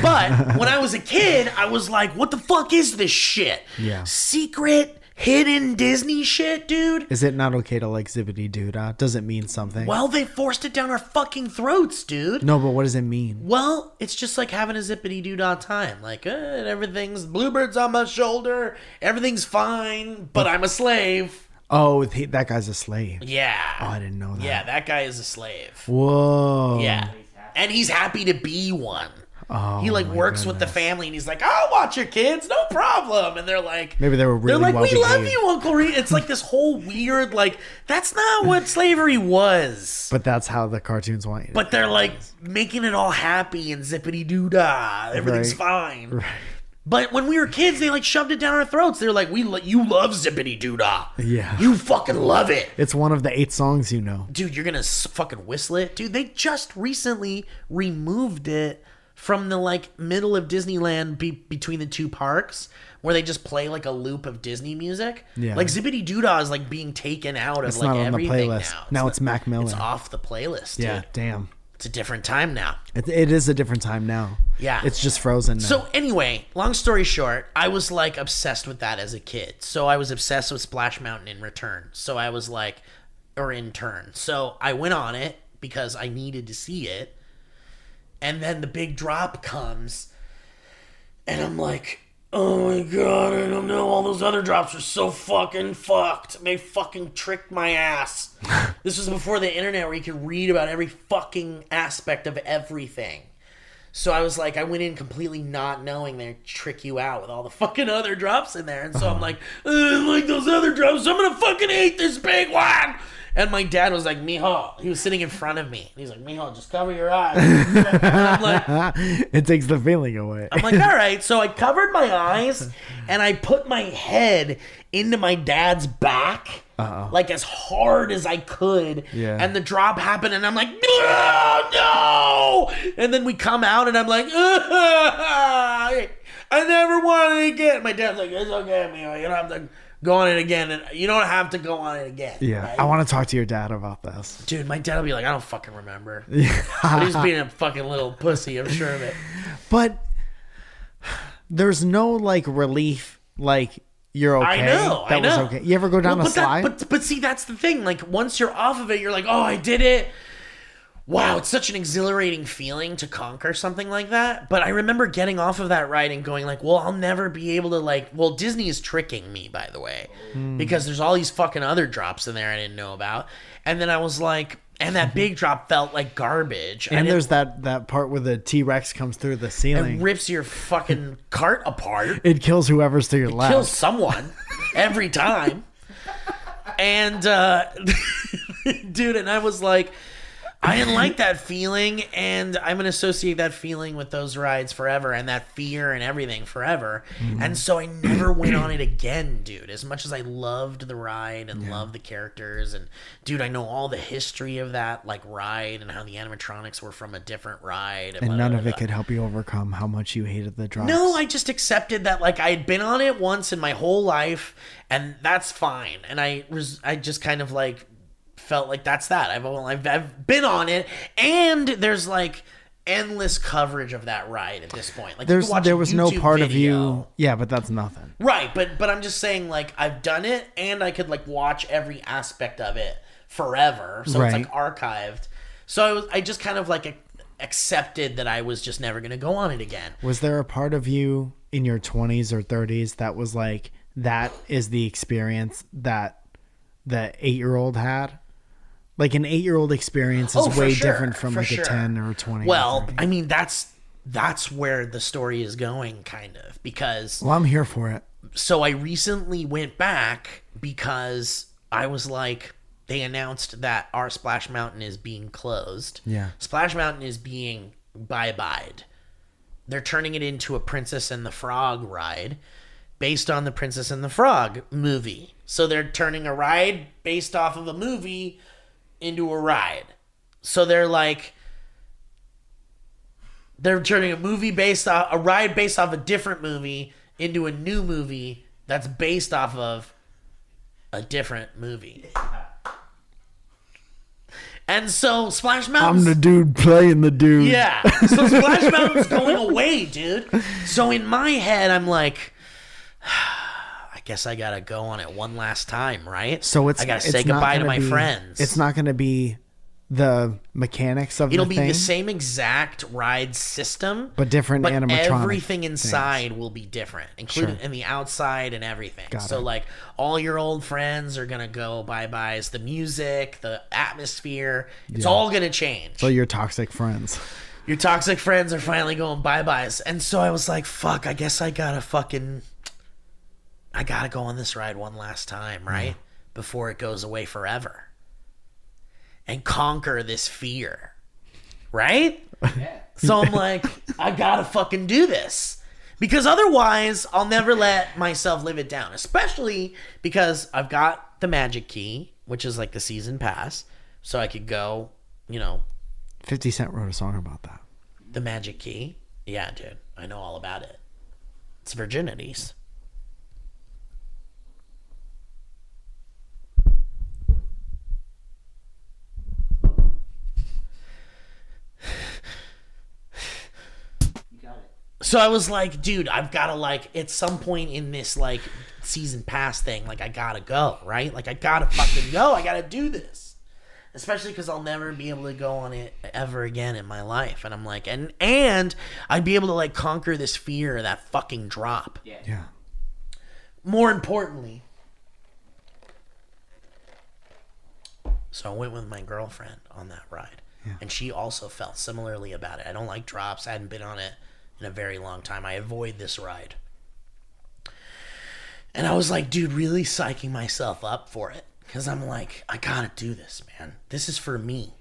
But when I was a kid, I was like, what the fuck is this shit? Yeah. Secret, hidden Disney shit, dude? Is it not okay to like Zippity Doodah? Does it mean something? Well, they forced it down our fucking throats, dude. No, but what does it mean? Well, it's just like having a zippity doo-dah time. Like, everything's bluebirds on my shoulder. Everything's fine, but I'm a slave. Oh, that guy's a slave. Yeah. Oh, I didn't know that. Yeah, that guy is a slave. Whoa. Yeah. And he's happy to be one. Oh, he like works with the family, and he's like, "I'll watch your kids, no problem." And they're like, maybe they were really they're like, well "We love behaved. you, Uncle Reed." It's like this whole weird, like, that's not what slavery was. But that's how the cartoons want you. But they're like making it all happy and zippity doo dah. Everything's fine. Right. But when we were kids, they like shoved it down our throats. They're like, you love zippity doo dah. Yeah. You fucking love it. It's one of the 8 songs you know. Dude, you're gonna fucking whistle it? Dude, they just recently removed it from the like middle of Disneyland between the two parks, where they just play like a loop of Disney music. Yeah. Like Zippity Doo-Dah is like being taken out of It's like not on the everything playlist. now. Now it's Mac Miller. It's off the playlist, dude. Yeah, damn. It's a different time now. It is a different time now. Yeah. It's just frozen now. So anyway, long story short, I was like obsessed with that as a kid. So I was obsessed with Splash Mountain in return. So I was like, or in turn. So I went on it because I needed to see it. And then the big drop comes, and I'm like, oh my god, I don't know, all those other drops are so fucking fucked. They fucking tricked my ass. This was before the internet where you could read about every fucking aspect of everything. So I was like, I went in completely not knowing they'd trick you out with all the fucking other drops in there. And so I'm like those other drops, I'm gonna fucking eat this big one. And my dad was like, mijo, he was sitting in front of me. He's like, mijo, just cover your eyes. And I'm like, it takes the feeling away. I'm like, all right. So I covered my eyes and I put my head into my dad's back, like as hard as I could. Yeah. And the drop happened and I'm like, no. And then we come out and I'm like, I never want it again. My dad's like, it's okay, mijo. You don't have to go on it again, and you don't have to go on it again. Yeah, right? I want to talk to your dad about this. Dude, my dad will be like, I don't fucking remember. But he's being a fucking little pussy, I'm sure of it. But there's no like relief, like you're okay. I know. Was okay. You ever go down a slide? But see, that's the thing. Like, once you're off of it, you're like, oh, I did it. Wow, it's such an exhilarating feeling to conquer something like that. But I remember getting off of that ride and going like, well, I'll never be able to like, well, Disney is tricking me, by the way, because there's all these fucking other drops in there I didn't know about. And then I was like, and that big drop felt like garbage. And there's that part where the T-Rex comes through the ceiling. It rips your fucking cart apart. It kills whoever's to your left. Kills someone every time. And, dude, and I was like, I didn't like that feeling, and I'm going to associate that feeling with those rides forever, and that fear and everything forever. And so I never went on it again, dude. As much as I loved the ride and loved the characters, and dude, I know all the history of that like ride and how the animatronics were from a different ride. And none of it could help you overcome how much you hated the drops. No, I just accepted that like I had been on it once in my whole life, and that's fine. And I just kind of like felt like that's that. I've been on it, and there's like endless coverage of that ride at this point. Like there was no part of you. video. Yeah, but that's nothing. Right, but I'm just saying like I've done it, and I could like watch every aspect of it forever. So it's like archived. So I just kind of like accepted that I was just never going to go on it again. Was there a part of you in your 20s or 30s that was like, that is the experience that the 8-year-old had? Like an 8-year-old experience is way different from like a 10 or a 20. Well, I mean, that's that's where the story is going, kind of, because Well, I'm here for it. so I recently went back because I was like, they announced that our Splash Mountain is being closed. Yeah. Splash Mountain is being bye-byed. They're turning it into a Princess and the Frog ride based on the Princess and the Frog movie. So they're turning a ride based off of a movie into a ride. So they're like, they're turning a ride based off a different movie into a new movie that's based off of a different movie. And so Splash Mountain's... I'm the dude playing the dude. Yeah. So Splash Mountain's going away, dude. So in my head, I'm like, I guess I gotta go on it one last time, right? So I gotta say goodbye to my friends. It's not going to be the mechanics of It'll the be thing, the same exact ride system, but different but animatronic everything inside things. will be different, including Sure. in the outside and everything. Got So it. like all your old friends are gonna go bye-byes. The music, the atmosphere, it's all gonna change. So your toxic friends. Your toxic friends are finally going bye-byes. And so I was like, fuck, I guess I gotta go on this ride one last time, right? Before it goes away forever. And conquer this fear. Right? Yeah. So I'm like, I gotta fucking do this. Because otherwise, I'll never let myself live it down. Especially because I've got the magic key, which is like the season pass. So I could go, 50 Cent wrote a song about that. the magic key. Yeah, dude. I know all about it. It's virginities. So I was like, dude, I've got to at some point in this season pass thing, I got to go, right? I got to fucking go. I got to do this. Especially because I'll never be able to go on it ever again in my life. And I'm like, and I'd be able to conquer this fear of that fucking drop. Yeah. More importantly, so I went with my girlfriend on that ride. Yeah. And she also felt similarly about it. I don't like drops. I hadn't been on it in a very long time. I avoid this ride. And I was like, dude, really psyching myself up for it. Because I'm like, I gotta do this, man. This is for me.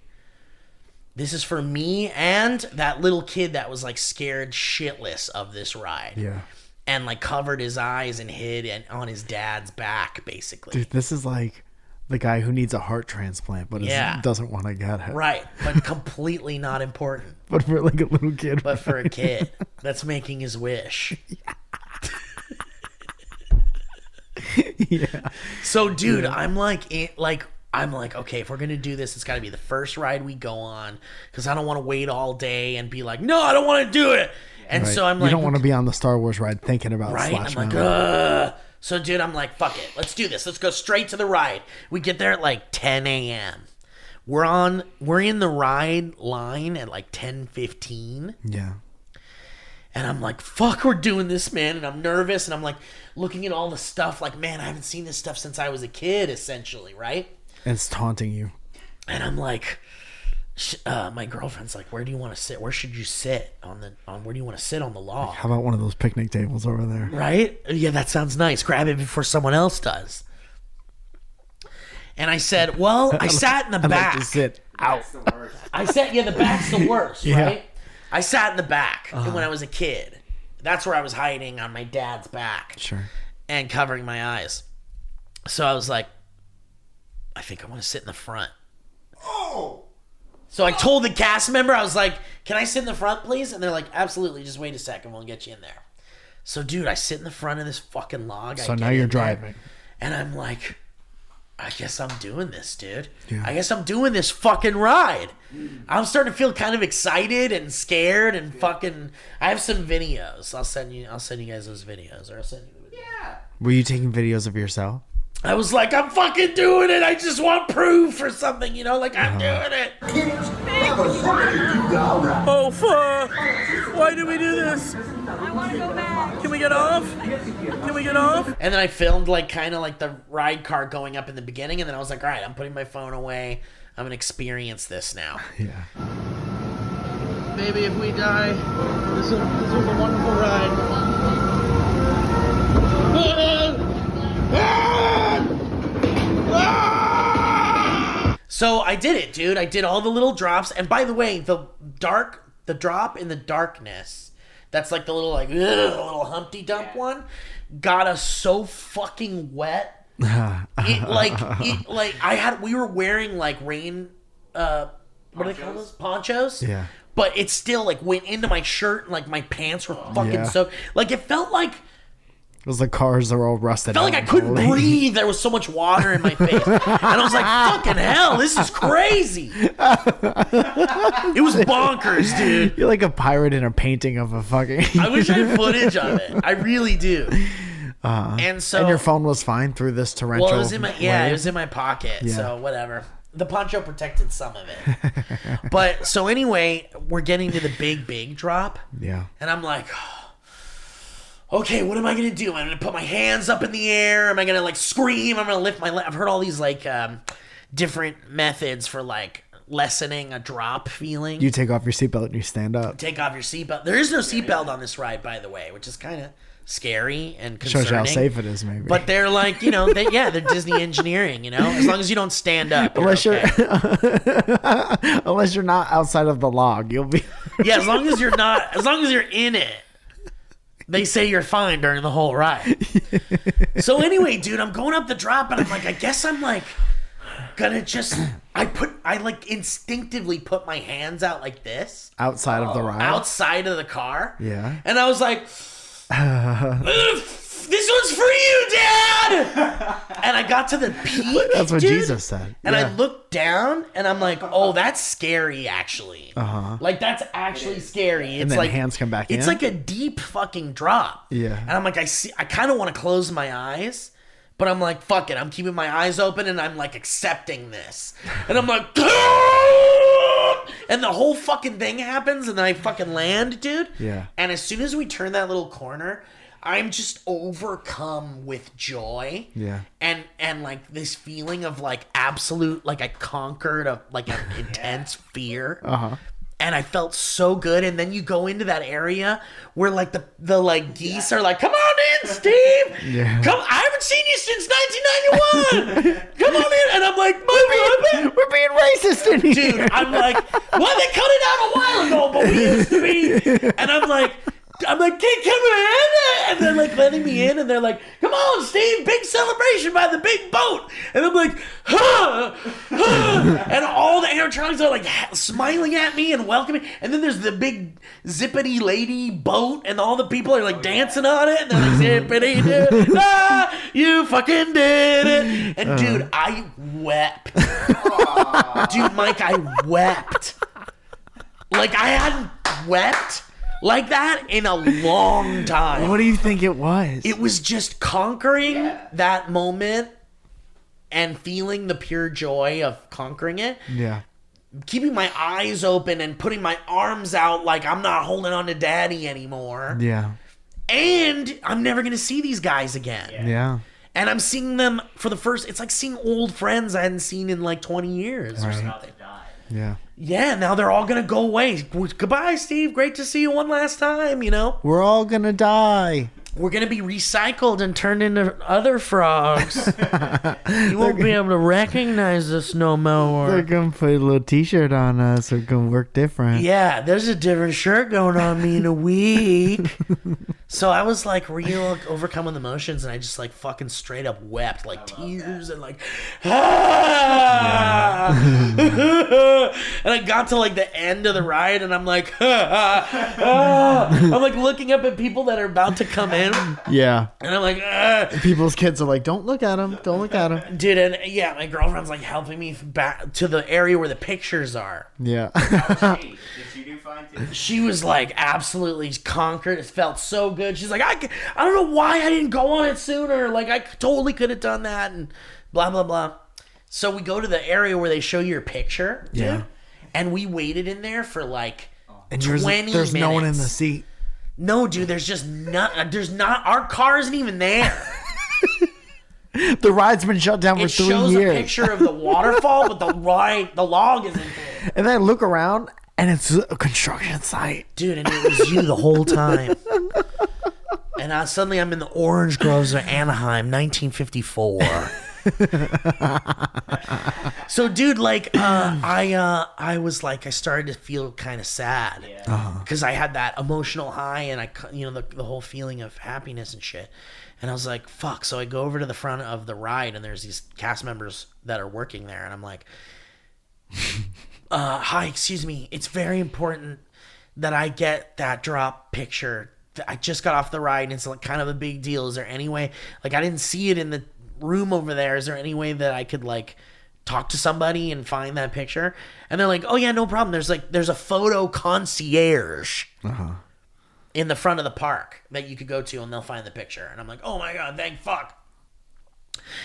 This is for me and that little kid that was scared shitless of this ride. Yeah. And covered his eyes and hid on his dad's back, basically. Dude, this is like the guy who needs a heart transplant but doesn't want to get it. Right, but completely not important. But for a little kid. But for a kid that's making his wish. Yeah. So, dude, I'm like, okay, if we're gonna do this, it's got to be the first ride we go on, because I don't want to wait all day and be like, no, I don't want to do it. And Right. so I'm you like, don't want to be on the Star Wars ride thinking about right? Slash I'm like, Mountain. So, dude, I'm like, fuck it, let's do this. Let's go straight to the ride. We get there at 10 a.m. We're in the ride line at 10:15. Yeah. And I'm like, fuck, we're doing this, man. And I'm nervous. And I'm looking at all the stuff. Man, I haven't seen this stuff since I was a kid, essentially, right? And it's taunting you. And I'm like, my girlfriend's like, where do you want to sit? Where should you sit where do you want to sit on the log? How about one of those picnic tables over there? Right? Yeah, that sounds nice. Grab it before someone else does. And I said, well, I sat in the I'd back. like to sit out. I sat, the back's the worst, Yeah. right? I sat in the back when I was a kid. That's where I was hiding on my dad's back. Sure. And covering my eyes. So I was like, I think I want to sit in the front. Oh! So I told the cast member, I was like, can I sit in the front, please? And they're like, absolutely, just wait a second, we'll get you in there. So, dude, I sit in the front of this fucking log. So I now get you're in there, driving. and I'm like, I guess I'm doing this, dude. Yeah. I guys I'm doing this fucking ride. I'm starting to feel kind of excited and scared and fucking. I have some videos. I'll send you guys those videos, or I'll send you the video. Yeah. Were you taking videos of yourself? I was like, I'm fucking doing it. I just want proof or something, I'm doing it. Oh, fuck. Why did we do this? I want to go back. Can we get off? Can we get off? And then I filmed kind of the ride car going up in the beginning, and then I was like, all right, I'm putting my phone away. I'm going to experience this now. Yeah. Maybe if we die, this was a wonderful ride. So I did it, dude. I did all the little drops. And by the way, the drop in the darkness, that's like the little little Humpty Dump one, got us so fucking wet. We were wearing like rain, what do they call those? Ponchos? Yeah. But it still like went into my shirt and like my pants were fucking soaked. Like it felt like the cars are all rusted out. I felt like I couldn't breathe. There was so much water in my face. And I was like, fucking hell, this is crazy. It was bonkers, dude. You're like a pirate in a painting of a fucking... I wish I had footage of it. I really do. And your phone was fine through this torrential... Well, it was in my it was in my pocket. Yeah. So whatever. The poncho protected some of it. But so anyway, we're getting to the big drop. Yeah. And I'm like, okay, what am I going to do? Am I going to put my hands up in the air? Am I going to like scream? I'm going to lift my leg. I've heard all these like different methods for like lessening a drop feeling. You take off your seatbelt and you stand up. Take off your seatbelt. There is no seatbelt on this ride, by the way, which is kind of scary and concerning. Shows you how safe it is, maybe. But they're like, they're Disney engineering, as long as you don't stand up. Unless okay. Unless you're not outside of the log, you'll be. Yeah, as long as you're in it. They say you're fine during the whole ride. So anyway, dude, I'm going up the drop and I'm like, I guess I'm like gonna just I like instinctively put my hands out like this. Outside of the ride? Outside of the car. Yeah. And I was like, this one's for you, Dad! And I got to the peak. That's what dude, Jesus said. And I looked down and I'm like, oh, that's scary, actually. Uh-huh. Like, that's actually scary. It's and then like hands come back in. It's like a deep fucking drop. Yeah. And I'm like, I kind of want to close my eyes, but I'm like, fuck it. I'm keeping my eyes open and I'm like accepting this. And I'm like, and the whole fucking thing happens and then I fucking land, dude. Yeah. And as soon as we turn that little corner, I'm just overcome with joy. Yeah. And like this feeling of like absolute, like I conquered an intense fear. Uh-huh. And I felt so good. And then you go into that area where like the like geese are like, come on in, Steve. Yeah. Come, I haven't seen you since 1991. Come on in. And I'm like, we're being racist in here. dude, I'm like, well, they cut it out a while ago, but we used to be. And I'm like, kid, come in. And they're like letting me in and they're like, come on, Steve, big celebration by the big boat. And I'm like, and all the animatronics are like smiling at me and welcoming. And then there's the big zippity lady boat and all the people are like dancing on it. And they're like, zippity doo, you fucking did it. And dude, I wept. Dude, Mike, I wept. Like I hadn't wept like that in a long time. What do you think it was? It was just conquering that moment and feeling the pure joy of conquering it. Yeah. Keeping my eyes open and putting my arms out like I'm not holding on to daddy anymore. Yeah. And I'm never going to see these guys again. Yeah. And I'm seeing them for the first... It's like seeing old friends I hadn't seen in like 20 years or something. Yeah. Yeah, now they're all going to go away. Goodbye, Steve. Great to see you one last time, We're all going to die. We're going to be recycled and turned into other frogs. You won't be able to recognize us no more. They're going to put a little t-shirt on us. We're going to work different. Yeah, there's a different shirt going on me in a week. So I was like real overcome with emotions and I just like fucking straight up wept like tears and like and I got to like the end of the ride and I'm like I'm like looking up at people that are about to come in. Yeah. And I'm like people's kids are like, don't look at him. Don't look at him. Dude, and yeah, my girlfriend's like helping me back to the area where the pictures are. Yeah. Did you do fine too? She was like absolutely conquered. It felt so good. She's like, I don't know why I didn't go on it sooner. Like, I totally could have done that and blah, blah, blah. So we go to the area where they show your picture, dude. Yeah. And we waited in there for like and 20 minutes. There's no one in the seat. No, dude, there's not, our car isn't even there. The ride's been shut down for 3 years. It shows a picture of the waterfall, but the log isn't there. And then I look around And it's a construction site. Dude, and it was you the whole time. And suddenly I'm in the orange groves of Anaheim, 1954. So, dude, like, I was like, I started to feel kind of sad because I had that emotional high and the whole feeling of happiness and shit. And I was like, fuck. So I go over to the front of the ride and there's these cast members that are working there. And I'm like, hi, excuse me. It's very important that I get that drop picture. I just got off the ride and it's like kind of a big deal. Is there any way, like, I didn't see it in the room over there. Is there any way that I could like talk to somebody and find that picture? And they're like, oh yeah, no problem. There's a photo concierge in the front of the park that you could go to and they'll find the picture. And I'm like, oh my God, thank fuck.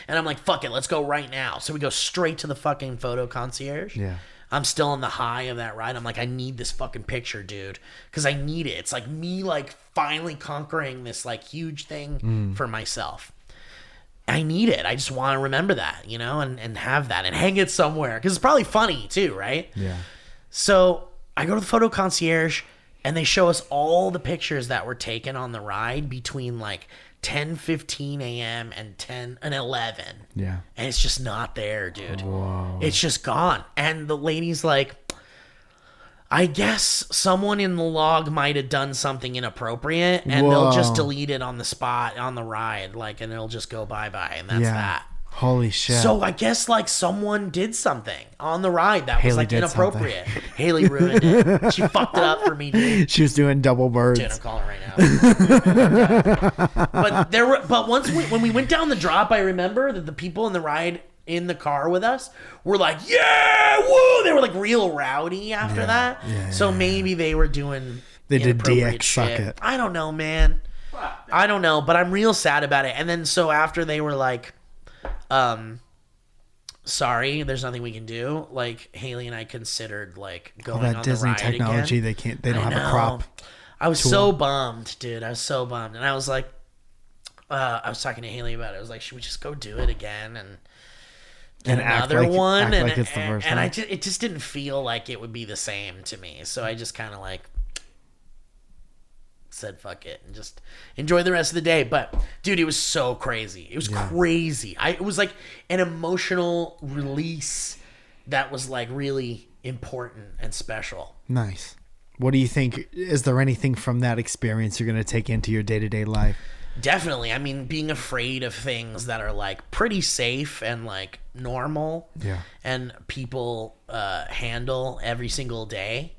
And I'm like, fuck it, let's go right now. So we go straight to the fucking photo concierge. Yeah. I'm still in the high of that ride. I'm like, I need this fucking picture, dude. Because I need it. It's like me, like, finally conquering this, like, huge thing for myself. I need it. I just want to remember that, you know, and have that and hang it somewhere. Because it's probably funny, too, right? Yeah. So I go to the photo concierge, and they show us all the pictures that were taken on the ride between, like, 10:15 a.m. and 10 and 11. Yeah. And it's just not there, dude. Whoa. It's just gone. And the lady's like, I guess someone in the log might have done something inappropriate and they'll just delete it on the spot on the ride, like, and it'll just go bye-bye, and that's that. Holy shit. So I guess like someone did something on the ride that was like inappropriate. Something. Haley ruined it. She fucked it up for me, dude. She was doing double birds. Dude, I'm calling right now. But when we went down the drop, I remember that the people in the ride in the car with us were like, yeah, woo! They were like real rowdy after that. Yeah, so maybe they were doing They did inappropriate DX suck shit. it. I don't know, man. I don't know, but I'm real sad about it. And then so after they were like, sorry, there's nothing we can do. Like Haley and I considered like going that on Disney the ride technology, again. they don't have a prop. I was tool. so bummed, dude. I was so bummed, and I was like, I was talking to Haley about it. I was like, should we just go do it again and get another one? Act like it's the first and time. it just didn't feel like it would be the same to me. So I just kind of like said fuck it and just enjoy the rest of the day. But dude, it was so crazy. It was crazy. It was like an emotional release that was like really important and special. Nice. What do you think? Is there anything from that experience you're going to take into your day-to-day life? Definitely. I mean, being afraid of things that are like pretty safe and like normal and people handle every single day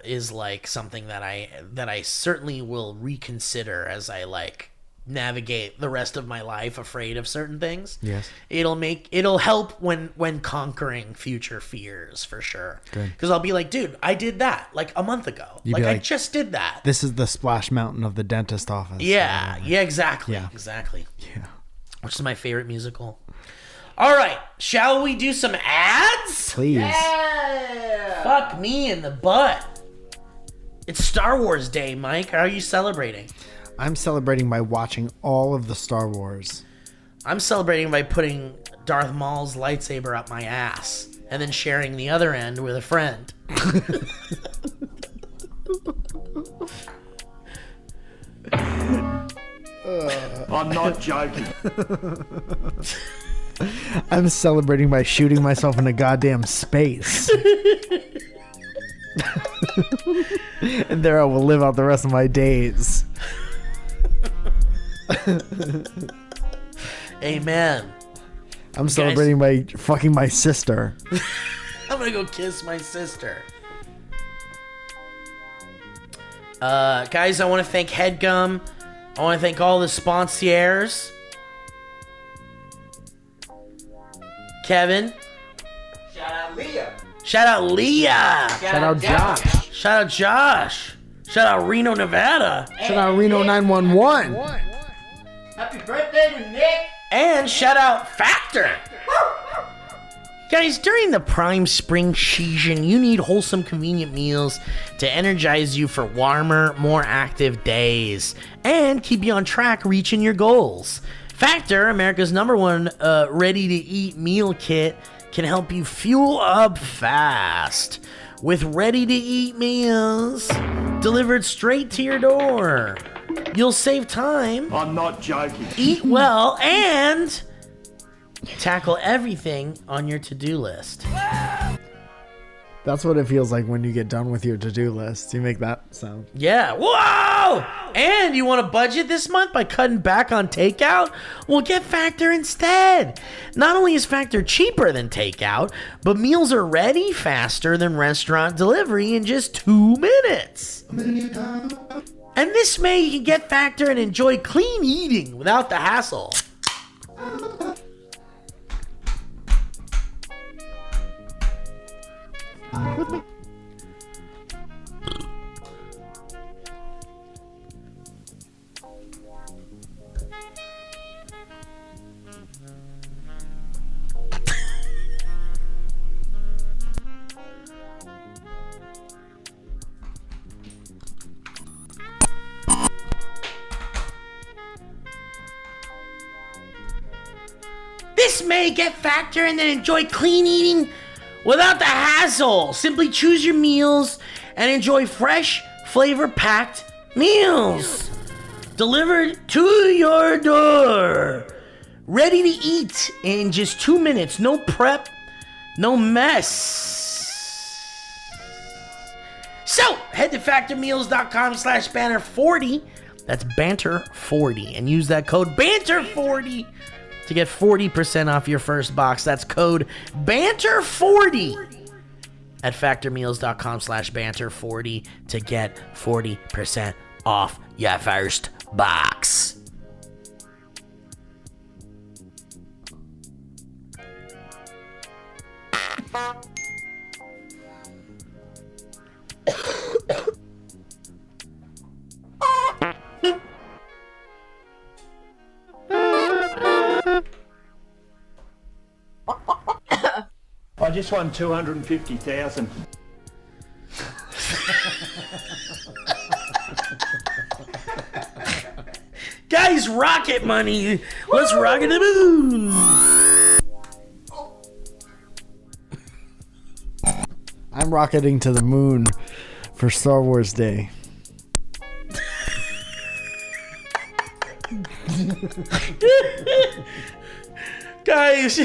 is like something that I certainly will reconsider as I like navigate the rest of my life afraid of certain things. Yes. It'll help when conquering future fears for sure. Good. Because I'll be like, dude, I did that like a month ago. You'd I be just did that. This is the splash mountain of the dentist office. Yeah, exactly. Yeah. Exactly. Yeah. Which is my favorite musical. All right, shall we do some ads? Please. Yeah. Fuck me in the butt. It's Star Wars Day, Mike. How are you celebrating? I'm celebrating by watching all of the Star Wars. I'm celebrating by putting Darth Maul's lightsaber up my ass and then sharing the other end with a friend. I'm not joking. I'm celebrating by shooting myself into goddamn space. And there I will live out the rest of my days. Amen. I'm celebrating by fucking my sister. I'm gonna go kiss my sister. Guys, I want to thank HeadGum. I want to thank all the sponsors. Kevin. Shout out Leah. Shout out Leah. Shout out Josh. Shout out Josh. Shout out Reno, Nevada. Shout out Reno 911. Happy birthday to Nick. And shout out Factor. Guys, during the prime spring season, you need wholesome, convenient meals to energize you for warmer, more active days and keep you on track reaching your goals. Factor, America's #1 ready-to-eat meal kit, can help you fuel up fast. with ready-to-eat meals delivered straight to your door. You'll save time, I'm not joking. eat well, and tackle everything on your to-do list. That's what it feels like when you get done with your to-do list. You make that sound. Yeah. Whoa! And you want to budget this month by cutting back on takeout? Well, get Factor instead. Not only is Factor cheaper than takeout, but meals are ready faster than restaurant delivery in just 2 minutes. And this May, you can get Factor and enjoy clean eating without the hassle. With me. This May, get Factor and then enjoy clean eating without the hassle. Simply choose your meals and enjoy fresh, flavor-packed meals delivered to your door. Ready to eat in just 2 minutes. No prep, no mess. So, head to factormeals.com/banter40. That's banter40. And use that code banter40 to get 40% off your first box. That's code BANTER40 at factormeals.com/banter40 to get 40% off your first box. I just won 250,000. Guys, rocket money. Let's rocket the moon. I'm rocketing to the moon for Star Wars Day. Guys.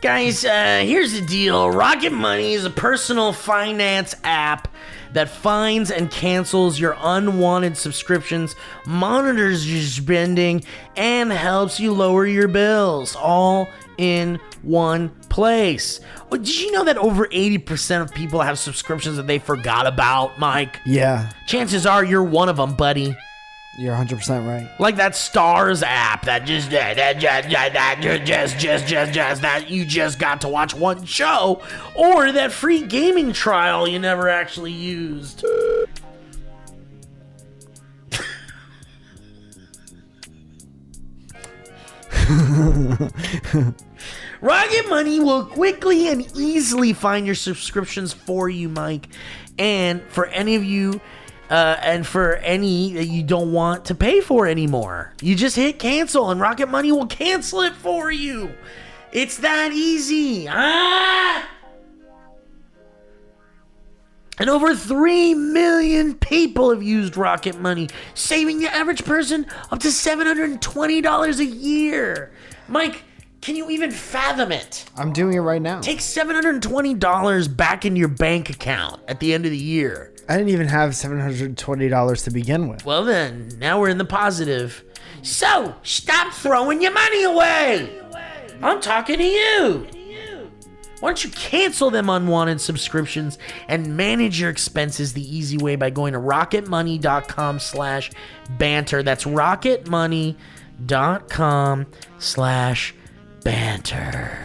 Guys, here's the deal. Rocket Money is a personal finance app that finds and cancels your unwanted subscriptions, monitors your spending, and helps you lower your bills, all in one place. Oh, did you know that over 80% of people have subscriptions that they forgot about, Mike? Yeah, Chances are you're one of them, buddy. you're 100% right. Like that Stars app that you just got to watch one show, or that free gaming trial you never actually used. Rocket Money will quickly and easily find your subscriptions for you, Mike. And for any of you and for any that you don't want to pay for anymore, you just hit cancel and Rocket Money will cancel it for you. It's that easy. And over 3 million people have used Rocket Money, saving the average person up to $720 a year. Mike, can you even fathom it? I'm doing it right now. Take $720 back in your bank account at the end of the year. I didn't even have $720 to begin with. Well then, now we're in the positive. So, stop throwing your money away. I'm talking to you. Why don't you cancel them unwanted subscriptions and manage your expenses the easy way by going to rocketmoney.com/banter. That's rocketmoney.com/banter.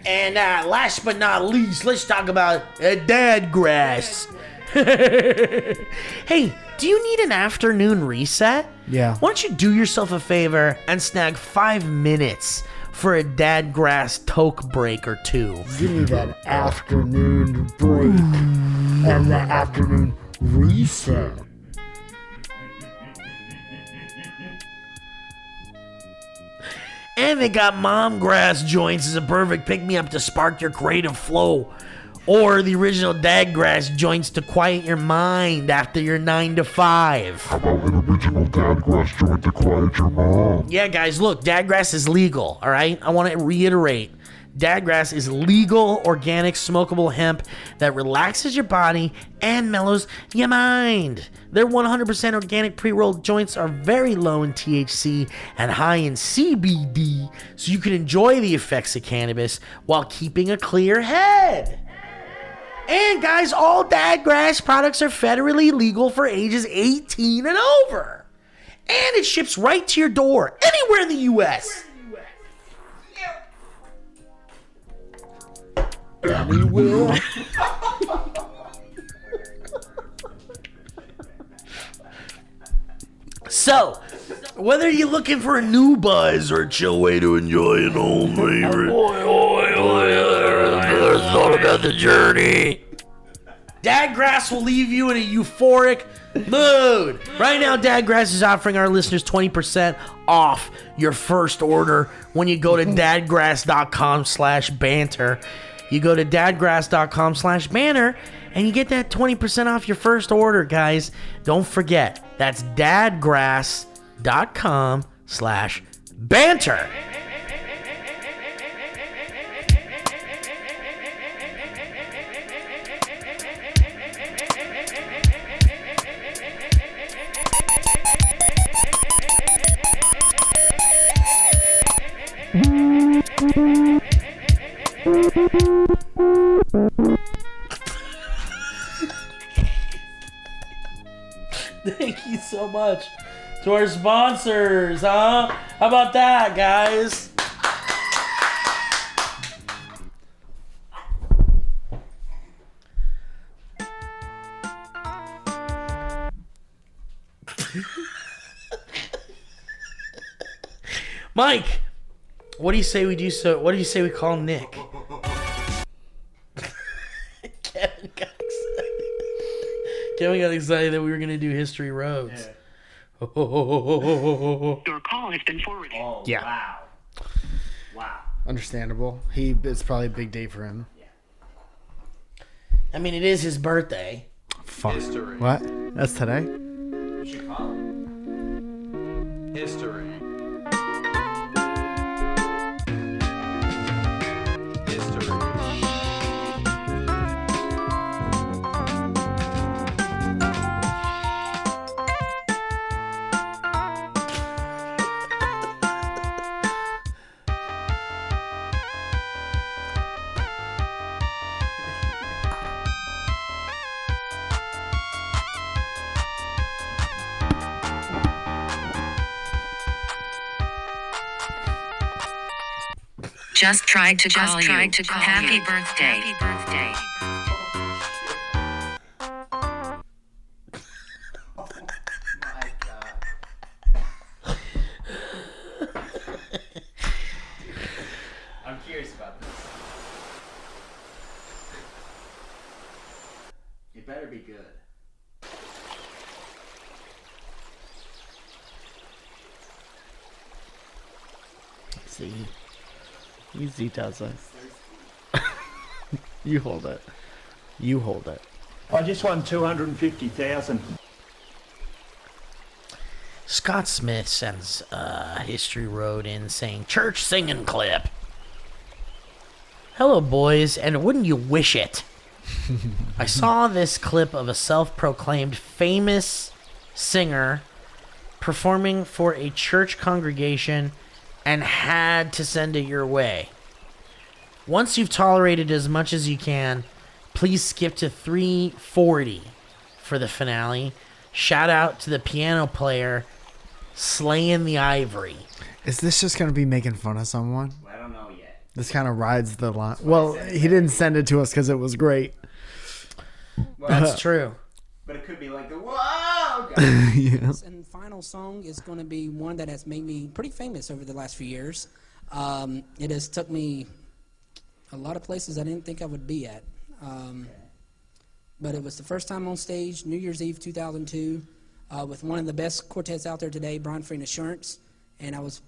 And last but not least, let's talk about dad grass. Hey, do you need an afternoon reset? Yeah. Why don't you do yourself a favor and snag 5 minutes for a dadgrass toke break or two. Give me that afternoon break and the afternoon reset. And they got mom grass joints as a perfect pick-me-up to spark your creative flow. Or the original dadgrass joints to quiet your mind after your 9 to 5. How about an original dadgrass joint to quiet your mom? Yeah, guys, look, dadgrass is legal, all right? I want to reiterate. Dadgrass is legal, organic, smokable hemp that relaxes your body and mellows your mind. Their 100% organic pre-rolled joints are very low in THC and high in CBD, so you can enjoy the effects of cannabis while keeping a clear head. And guys, all Dadgrass products are federally legal for ages 18 and over. And it ships right to your door anywhere in the U.S. Anywhere. So, whether you're looking for a new buzz or a chill way to enjoy an old favorite, it's all about the journey. Dadgrass will leave you in a euphoric mood. Right now, Dadgrass is offering our listeners 20% off your first order when you go to dadgrass.com/banter. You go to dadgrass.com/banter and you get that 20% off your first order, guys. Don't forget, that's dadgrass.com/banter. Thank you so much to our sponsors, huh? How about that, guys? Mike, what do you say we do? So, what do you say we call Nick? Kevin got excited that we were going to do History Roads. Yeah. Your call has been forwarded. Oh, Yeah. Wow. Understandable. It's probably a big day for him. Yeah. I mean, it is his birthday. Fuck. History. What? That's today? You should call him. History. History. Just tried to call you. Happy birthday. Happy birthday. My God. I'm curious about this. It better be good. See. Easy does it. You hold it. You hold it. I just won 250,000. Scott Smith sends History Road in saying, church singing clip. Hello, boys, and wouldn't you wish it? I saw this clip of a self-proclaimed famous singer performing for a church congregation and had to send it your way. Once you've tolerated as much as you can, please skip to 3:40 for the finale. Shout out to the piano player slaying the ivory. Is this just going to be making fun of someone? I don't know yet. This kind of rides the line. Well, he didn't send it to us because it was great. Well, That's true. but it could be like the whoa guy. Yeah. And final song is going to be one that has made me pretty famous over the last few years. It has took me a lot of places I didn't think I would be at. But it was the first time on stage, New Year's Eve 2002, with one of the best quartets out there today, Brian Free and Assurance. And I was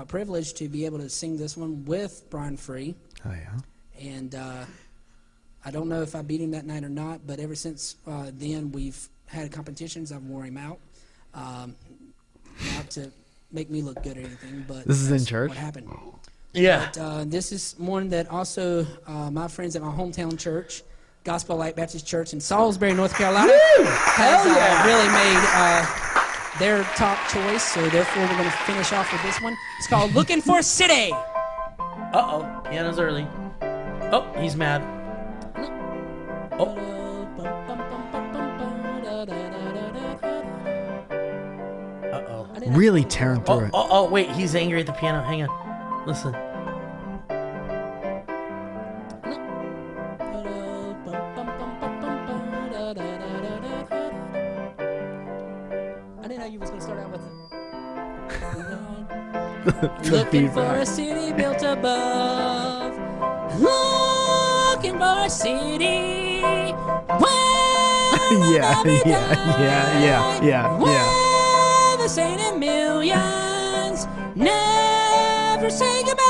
privileged to be able to sing this one with Brian Free. Oh, yeah. And I don't know if I beat him that night or not, but ever since then we've had competitions. I've wore him out. Not to make me look good or anything, but this is in that's church? what happened. Yeah. But this is one that also my friends at my hometown church, Gospel Light Baptist Church in Salisbury, North Carolina, has really made their top choice. So therefore, we're going to finish off with this one. It's called "Looking for a City." Uh-oh. Piano's early. Oh, he's mad. Oh. Uh-oh. Really tearing through it. Oh, wait. He's angry at the piano. Hang on. Listen. I didn't know you was going to start out with it. Looking for a city built above. Looking for a city where yeah. where the saint in millions never say goodbye.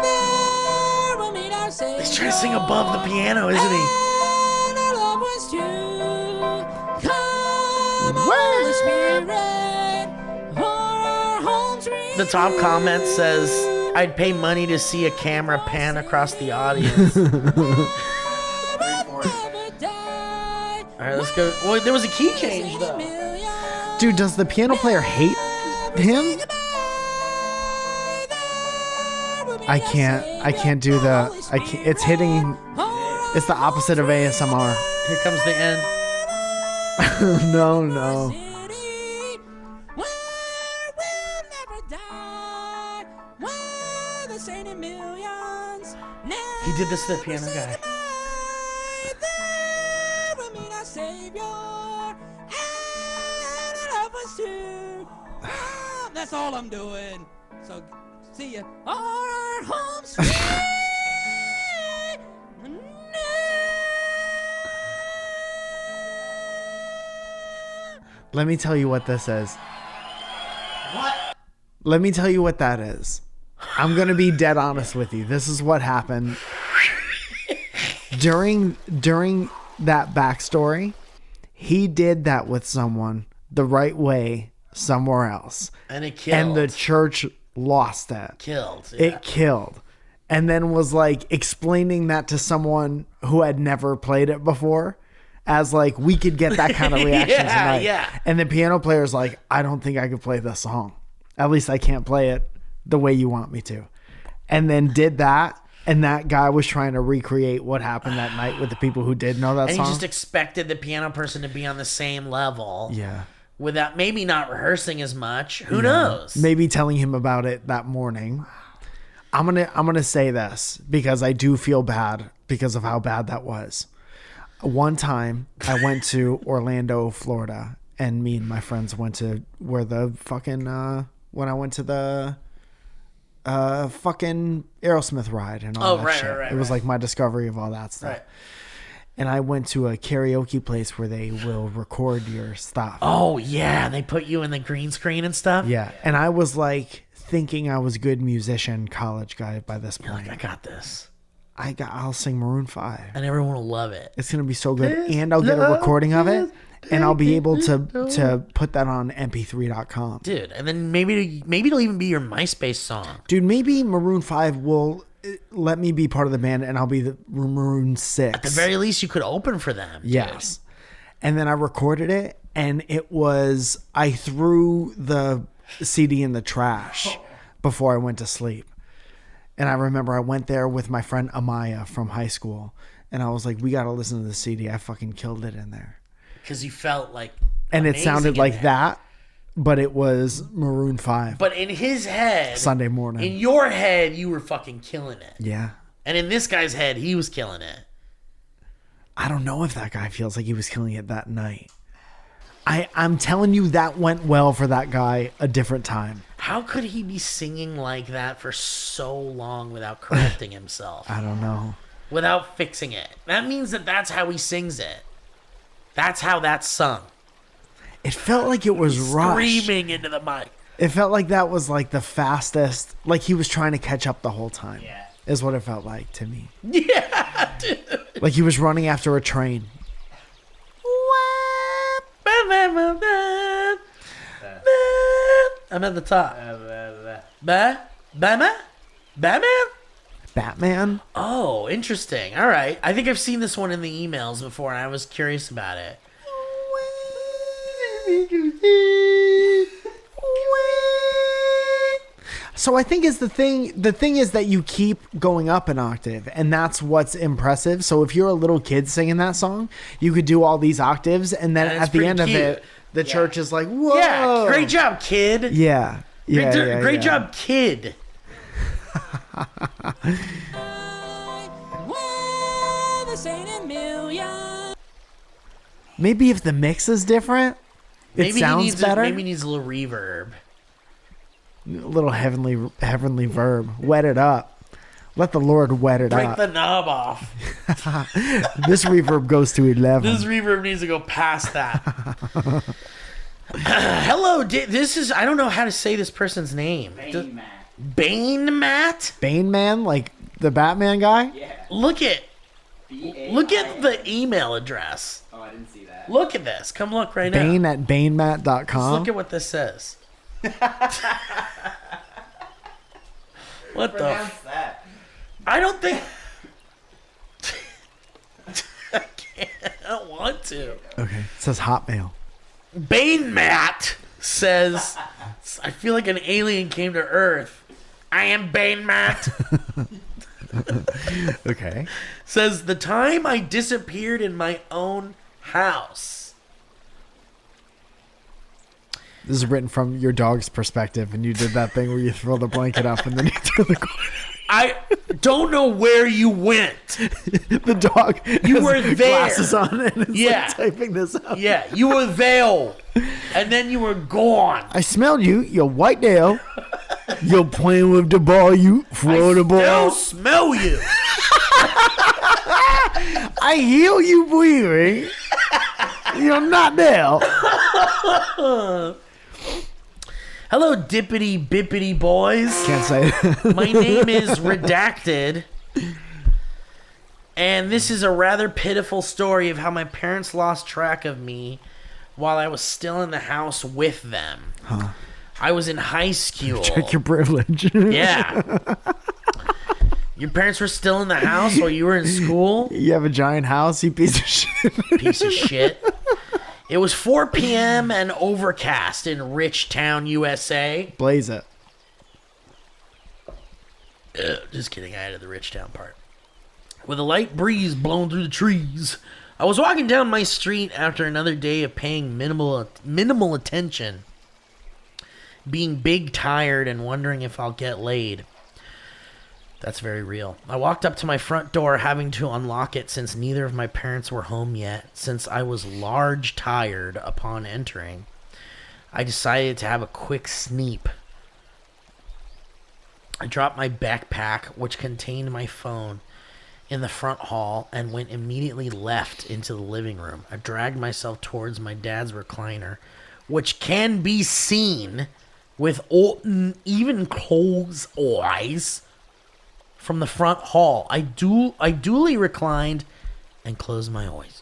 There will meet our Savior. He's trying to sing above the piano, isn't he? And our love was true. Come, Holy Spirit, o'er our homes The top comment says, I'd pay money to see a camera pan across the audience. Alright, let's go. Well, there was a key change, though. Dude, does the piano player hate him? I can't do the, it's hitting, it's the opposite of ASMR. Here comes the end. No. He did this to the piano guy. That's all I'm doing. So, see ya. Our home sweet. Let me tell you what this is. What? Let me tell you what that is. I'm going to be dead honest with you. This is what happened. During that backstory, he did that with someone the right way somewhere else. And it killed. And the church lost it. Killed. Yeah. It killed. And then was like explaining that to someone who had never played it before as like, we could get that kind of reaction tonight. Yeah. And the piano player's like, I don't think I could play this song. At least I can't play it the way you want me to. And then did that. And that guy was trying to recreate what happened that night with the people who did know that and song. He just expected the piano person to be on the same level. Yeah. Without maybe not rehearsing as much. Who knows? Maybe telling him about it that morning. I'm gonna say this because I do feel bad because of how bad that was. One time I went to Orlando, Florida, and me and my friends went to where the fucking when I went to the fucking Aerosmith ride and all that shit. It was like my discovery of all that stuff. Right. And I went to a karaoke place where they will record your stuff. Oh, yeah. They put you in the green screen and stuff? Yeah. And I was like thinking I was a good musician, college guy by this point. You're like, I got this. I'll sing Maroon 5. And everyone will love it. It's going to be so good. And I'll get a recording of it. And I'll be able to put that on mp3.com. Dude, and then maybe it'll even be your MySpace song. Dude, maybe Maroon 5 will let me be part of the band and I'll be the Maroon 6. At the very least, you could open for them. Dude. Yes. And then I recorded it and I threw the CD in the trash before I went to sleep. And I remember I went there with my friend Amaya from high school. And I was like, we got to listen to the CD. I fucking killed it in there. Because you felt like and it sounded like that, but it was Maroon 5. But in his head, Sunday morning. In your head, you were fucking killing it. Yeah. And in this guy's head, he was killing it. I don't know if that guy feels like he was killing it that night. I'm telling you that went well for that guy a different time. How could he be singing like that for so long without correcting himself? I don't know. Without fixing it. That means that's how he sings it. That's how that's sung. It felt like it was rushed. Screaming into the mic. It felt like that was like the fastest. Like he was trying to catch up the whole time. Yeah. Is what it felt like to me. Yeah, dude. Like he was running after a train. I'm at the top. Batman? Batman? Oh, interesting. All right. I think I've seen this one in the emails before, and I was curious about it. So I think is the thing is that you keep going up an octave, and that's what's impressive. So if you're a little kid singing that song, you could do all these octaves, and then And it's at the end pretty of cute. it, the church is like, whoa. Yeah, great job, kid. Yeah. Yeah. Great job, kid. Maybe if the mix is different, it sounds better. Maybe he needs a little reverb. A little heavenly verb. Wet it up. Let the Lord wet it Break up. the knob off. This reverb goes to 11. This reverb needs to go past that. Hello, this is, I don't know how to say this person's name. Bane Matt? Bane Man, like the Batman guy? Yeah. Look at the email address. Oh, I didn't see that. Look at this. Come look right now. Bane at Just banemat.com. look at what this says. What the? Pronounce that. I don't think. I can't. I don't want to. Okay. It says Hotmail. Bane Matt says, I feel like an alien came to Earth. I am Bane Matt. Okay. Says, the time I disappeared in my own house. This is written from your dog's perspective, and you did that thing where you throw the blanket up and then you throw the corner. I don't know where you went. The dog You has were there. glasses on and it's Yeah. like typing this up. Yeah, you were there. And then you were gone. I smelled you, you white nail. You're playing with the ball, you throw the ball. Still smell you. I hear you breathing. You're not there. Hello, dippity bippity boys. Can't say it. My name is Redacted. And this is a rather pitiful story of how my parents lost track of me while I was still in the house with them. Huh. I was in high school. Check your privilege. Yeah. Your parents were still in the house while you were in school? You have a giant house, you piece of shit. Piece of shit. It was 4 p.m. and overcast in Richtown, USA. Blaze it. Just kidding, I added the Richtown part. With a light breeze blowing through the trees, I was walking down my street after another day of paying minimal attention, being big tired and wondering if I'll get laid. That's very real. I walked up to my front door, having to unlock it since neither of my parents were home yet. Since I was large tired upon entering, I decided to have a quick sneak. I dropped my backpack, which contained my phone, in the front hall and went immediately left into the living room. I dragged myself towards my dad's recliner, which can be seen with even closed eyes from the front hall. I duly reclined and closed my eyes.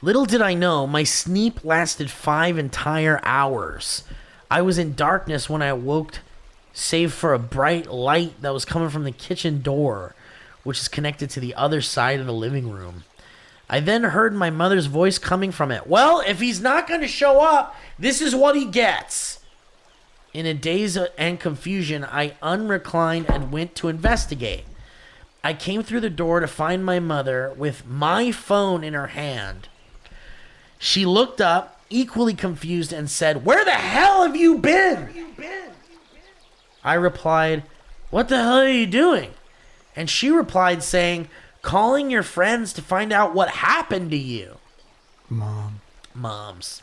Little did I know, my sleep lasted 5 entire hours. I was in darkness when I awoke, save for a bright light that was coming from the kitchen door, which is connected to the other side of the living room. I then heard my mother's voice coming from it. Well, if he's not going to show up, this is what he gets. In a daze and confusion, I unreclined and went to investigate. I came through the door to find my mother with my phone in her hand. She looked up, equally confused, and said, "Where the hell have you been?" I replied, "What the hell are you doing?" And she replied saying, "Calling your friends to find out what happened to you." Mom. Moms.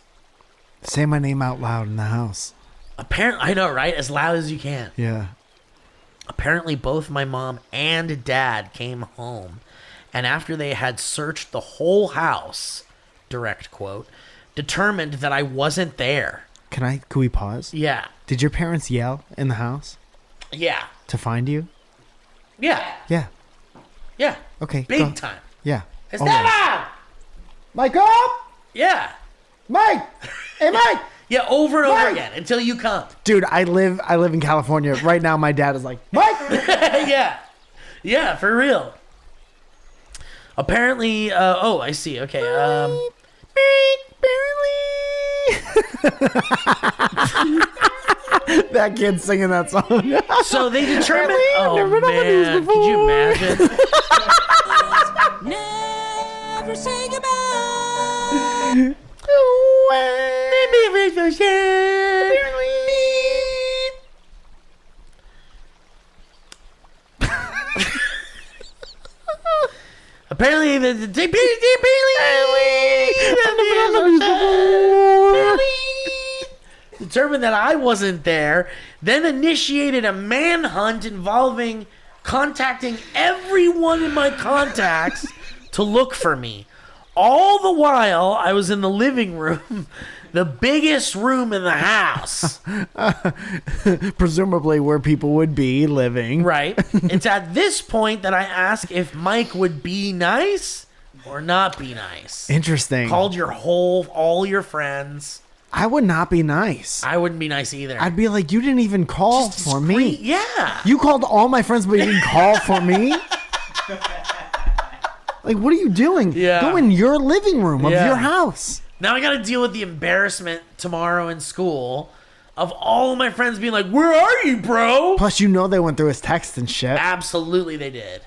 Say my name out loud in the house. Apparently, I know, right? As loud as you can. Yeah. Apparently, both my mom and dad came home, and after they had searched the whole house, direct quote, determined that I wasn't there. Can we pause? Yeah. Did your parents yell in the house Yeah. to find you? Yeah. Yeah. Yeah. Okay. Big go. time. Yeah. Esteban! Mike up! Yeah. Mike! Hey, Mike! Yeah, over and over Mike! again until you come. Dude, I live in California. Right now, my dad is like, Mike! Yeah. Yeah, for real. Apparently, I see. Okay. That kid singing that song. So they determined. Oh man, could you imagine? Never say goodbye. Apparently, determined that I wasn't there, then initiated a manhunt involving contacting everyone in my contacts to look for me. All the while, I was in the living room, the biggest room in the house. Presumably where people would be living. Right. It's at this point that I ask if Mike would be nice or not be nice. Interesting. Called all your friends. I would not be nice. I wouldn't be nice either. I'd be like, you didn't even call for me. Yeah. You called all my friends, but you didn't call for me? Like, what are you doing? Yeah. Go in your living room of your house. Now I got to deal with the embarrassment tomorrow in school of all of my friends being like, "Where are you, bro?" Plus, you know they went through his text and shit. Absolutely, they did.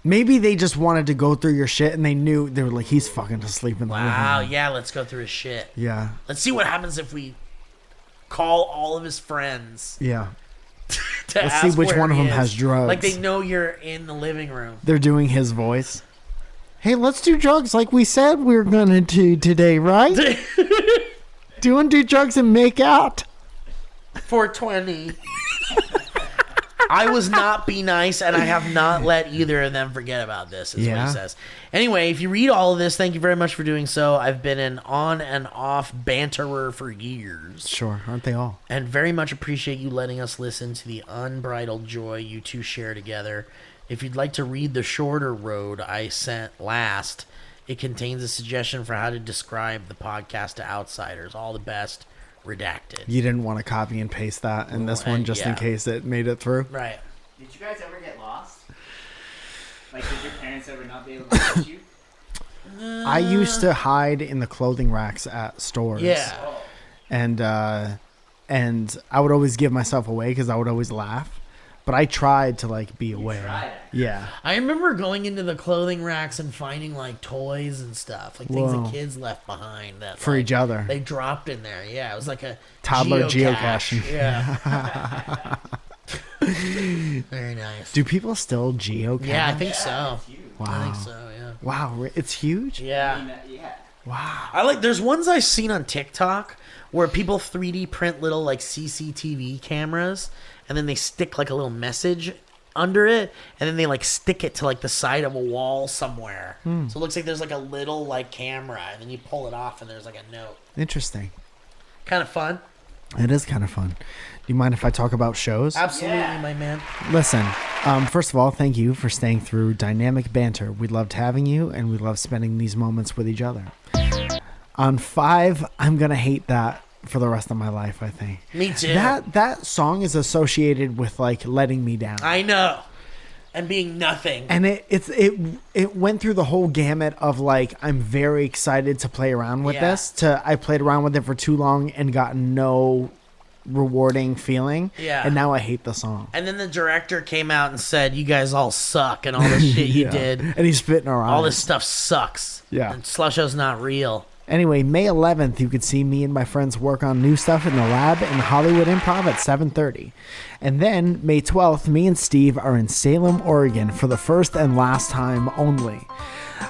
Maybe they just wanted to go through your shit and they knew, they were like, he's fucking asleep in the living Wow, room. yeah, let's go through his shit. Yeah. Let's see what happens if we call all of his friends. Yeah. To Let's see ask which where one of he them is. has drugs. Like they know you're in the living room. They're doing his voice. Hey, let's do drugs like we said we were going to do today, right? Do you want to do drugs and make out? 420. I was not be nice, and I have not let either of them forget about this, is what he says. Anyway, if you read all of this, thank you very much for doing so. I've been an on and off banterer for years. Sure, aren't they all? And very much appreciate you letting us listen to the unbridled joy you two share together. If you'd like to read the shorter road I sent last, it contains a suggestion for how to describe the podcast to outsiders. All the best, redacted. You didn't want to copy and paste that in this one just in case it made it through? Right. Did you guys ever get lost? Like, did your parents ever not be able to catch you? I used to hide in the clothing racks at stores. Yeah. And I would always give myself away because I would always laugh. But I tried to like be aware. Yeah. I remember going into the clothing racks and finding like toys and stuff, like things that kids left behind that for each other. They dropped in there. Yeah, it was like a toddler geocaching. Yeah. Very nice. Do people still geocache? Yeah, I think so. Wow. I think so. Yeah. Wow, it's huge. Yeah. Wow. I like. There's ones I've seen on TikTok where people 3D print little like CCTV cameras, and then they stick like a little message under it, and then they like stick it to like the side of a wall somewhere. So it looks like there's like a little like camera, and then you pull it off, and there's like a note. Interesting. Kind of fun. It is kind of fun. Do you mind if I talk about shows? Absolutely, my man. Listen, first of all, thank you for staying through Dynamic Banter. We loved having you, and we love spending these moments with each other. On 5, I'm going to hate that for the rest of my life, I think. Me too. That song is associated with, like, letting me down. I know. And being nothing. And it went through the whole gamut of, like, I'm very excited to play around with this, to I played around with it for too long and got no rewarding feeling. Yeah. And now I hate the song. And then the director came out and said, "You guys all suck," and all the shit you did. And he's spitting around. All this stuff sucks. Yeah. And Slusho's not real. Anyway, May 11th, you could see me and my friends work on new stuff in the lab in Hollywood Improv at 7:30. And then, May 12th, me and Steve are in Salem, Oregon for the first and last time only.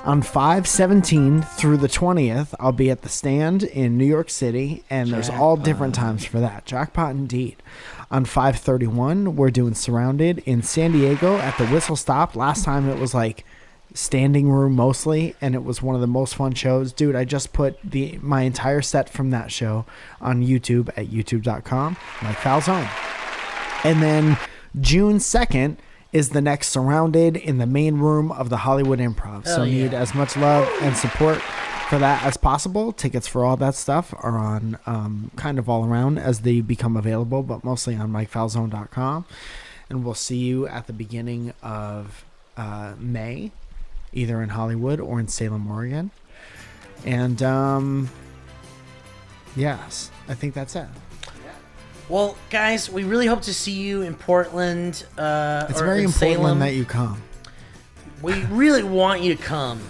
On 5/17 through the 20th, I'll be at the Stand in New York City, and there's all different times for that. Jackpot indeed. On 5/31, we're doing Surrounded in San Diego at the Whistle Stop. Last time it was like standing room mostly, and it was one of the most fun shows. Dude, I just put my entire set from that show on YouTube at youtube.com, like Falzone. And then June 2nd is the next Surrounded in the main room of the Hollywood Improv. So need as much love and support for that as possible. Tickets for all that stuff are on kind of all around as they become available, but mostly on MikeFalzone.com. And we'll see you at the beginning of May, either in Hollywood or in Salem, Oregon. And yes, I think that's it. Well, guys, we really hope to see you in Portland. It's or very in important Salem. that you come. We really want you to come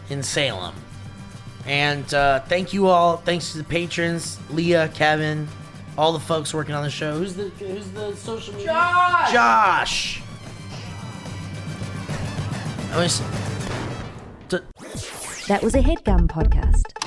in Salem. And thank you all. Thanks to the patrons, Leah, Kevin, all the folks working on the show. Who's the social media? Josh. That was a HeadGum podcast.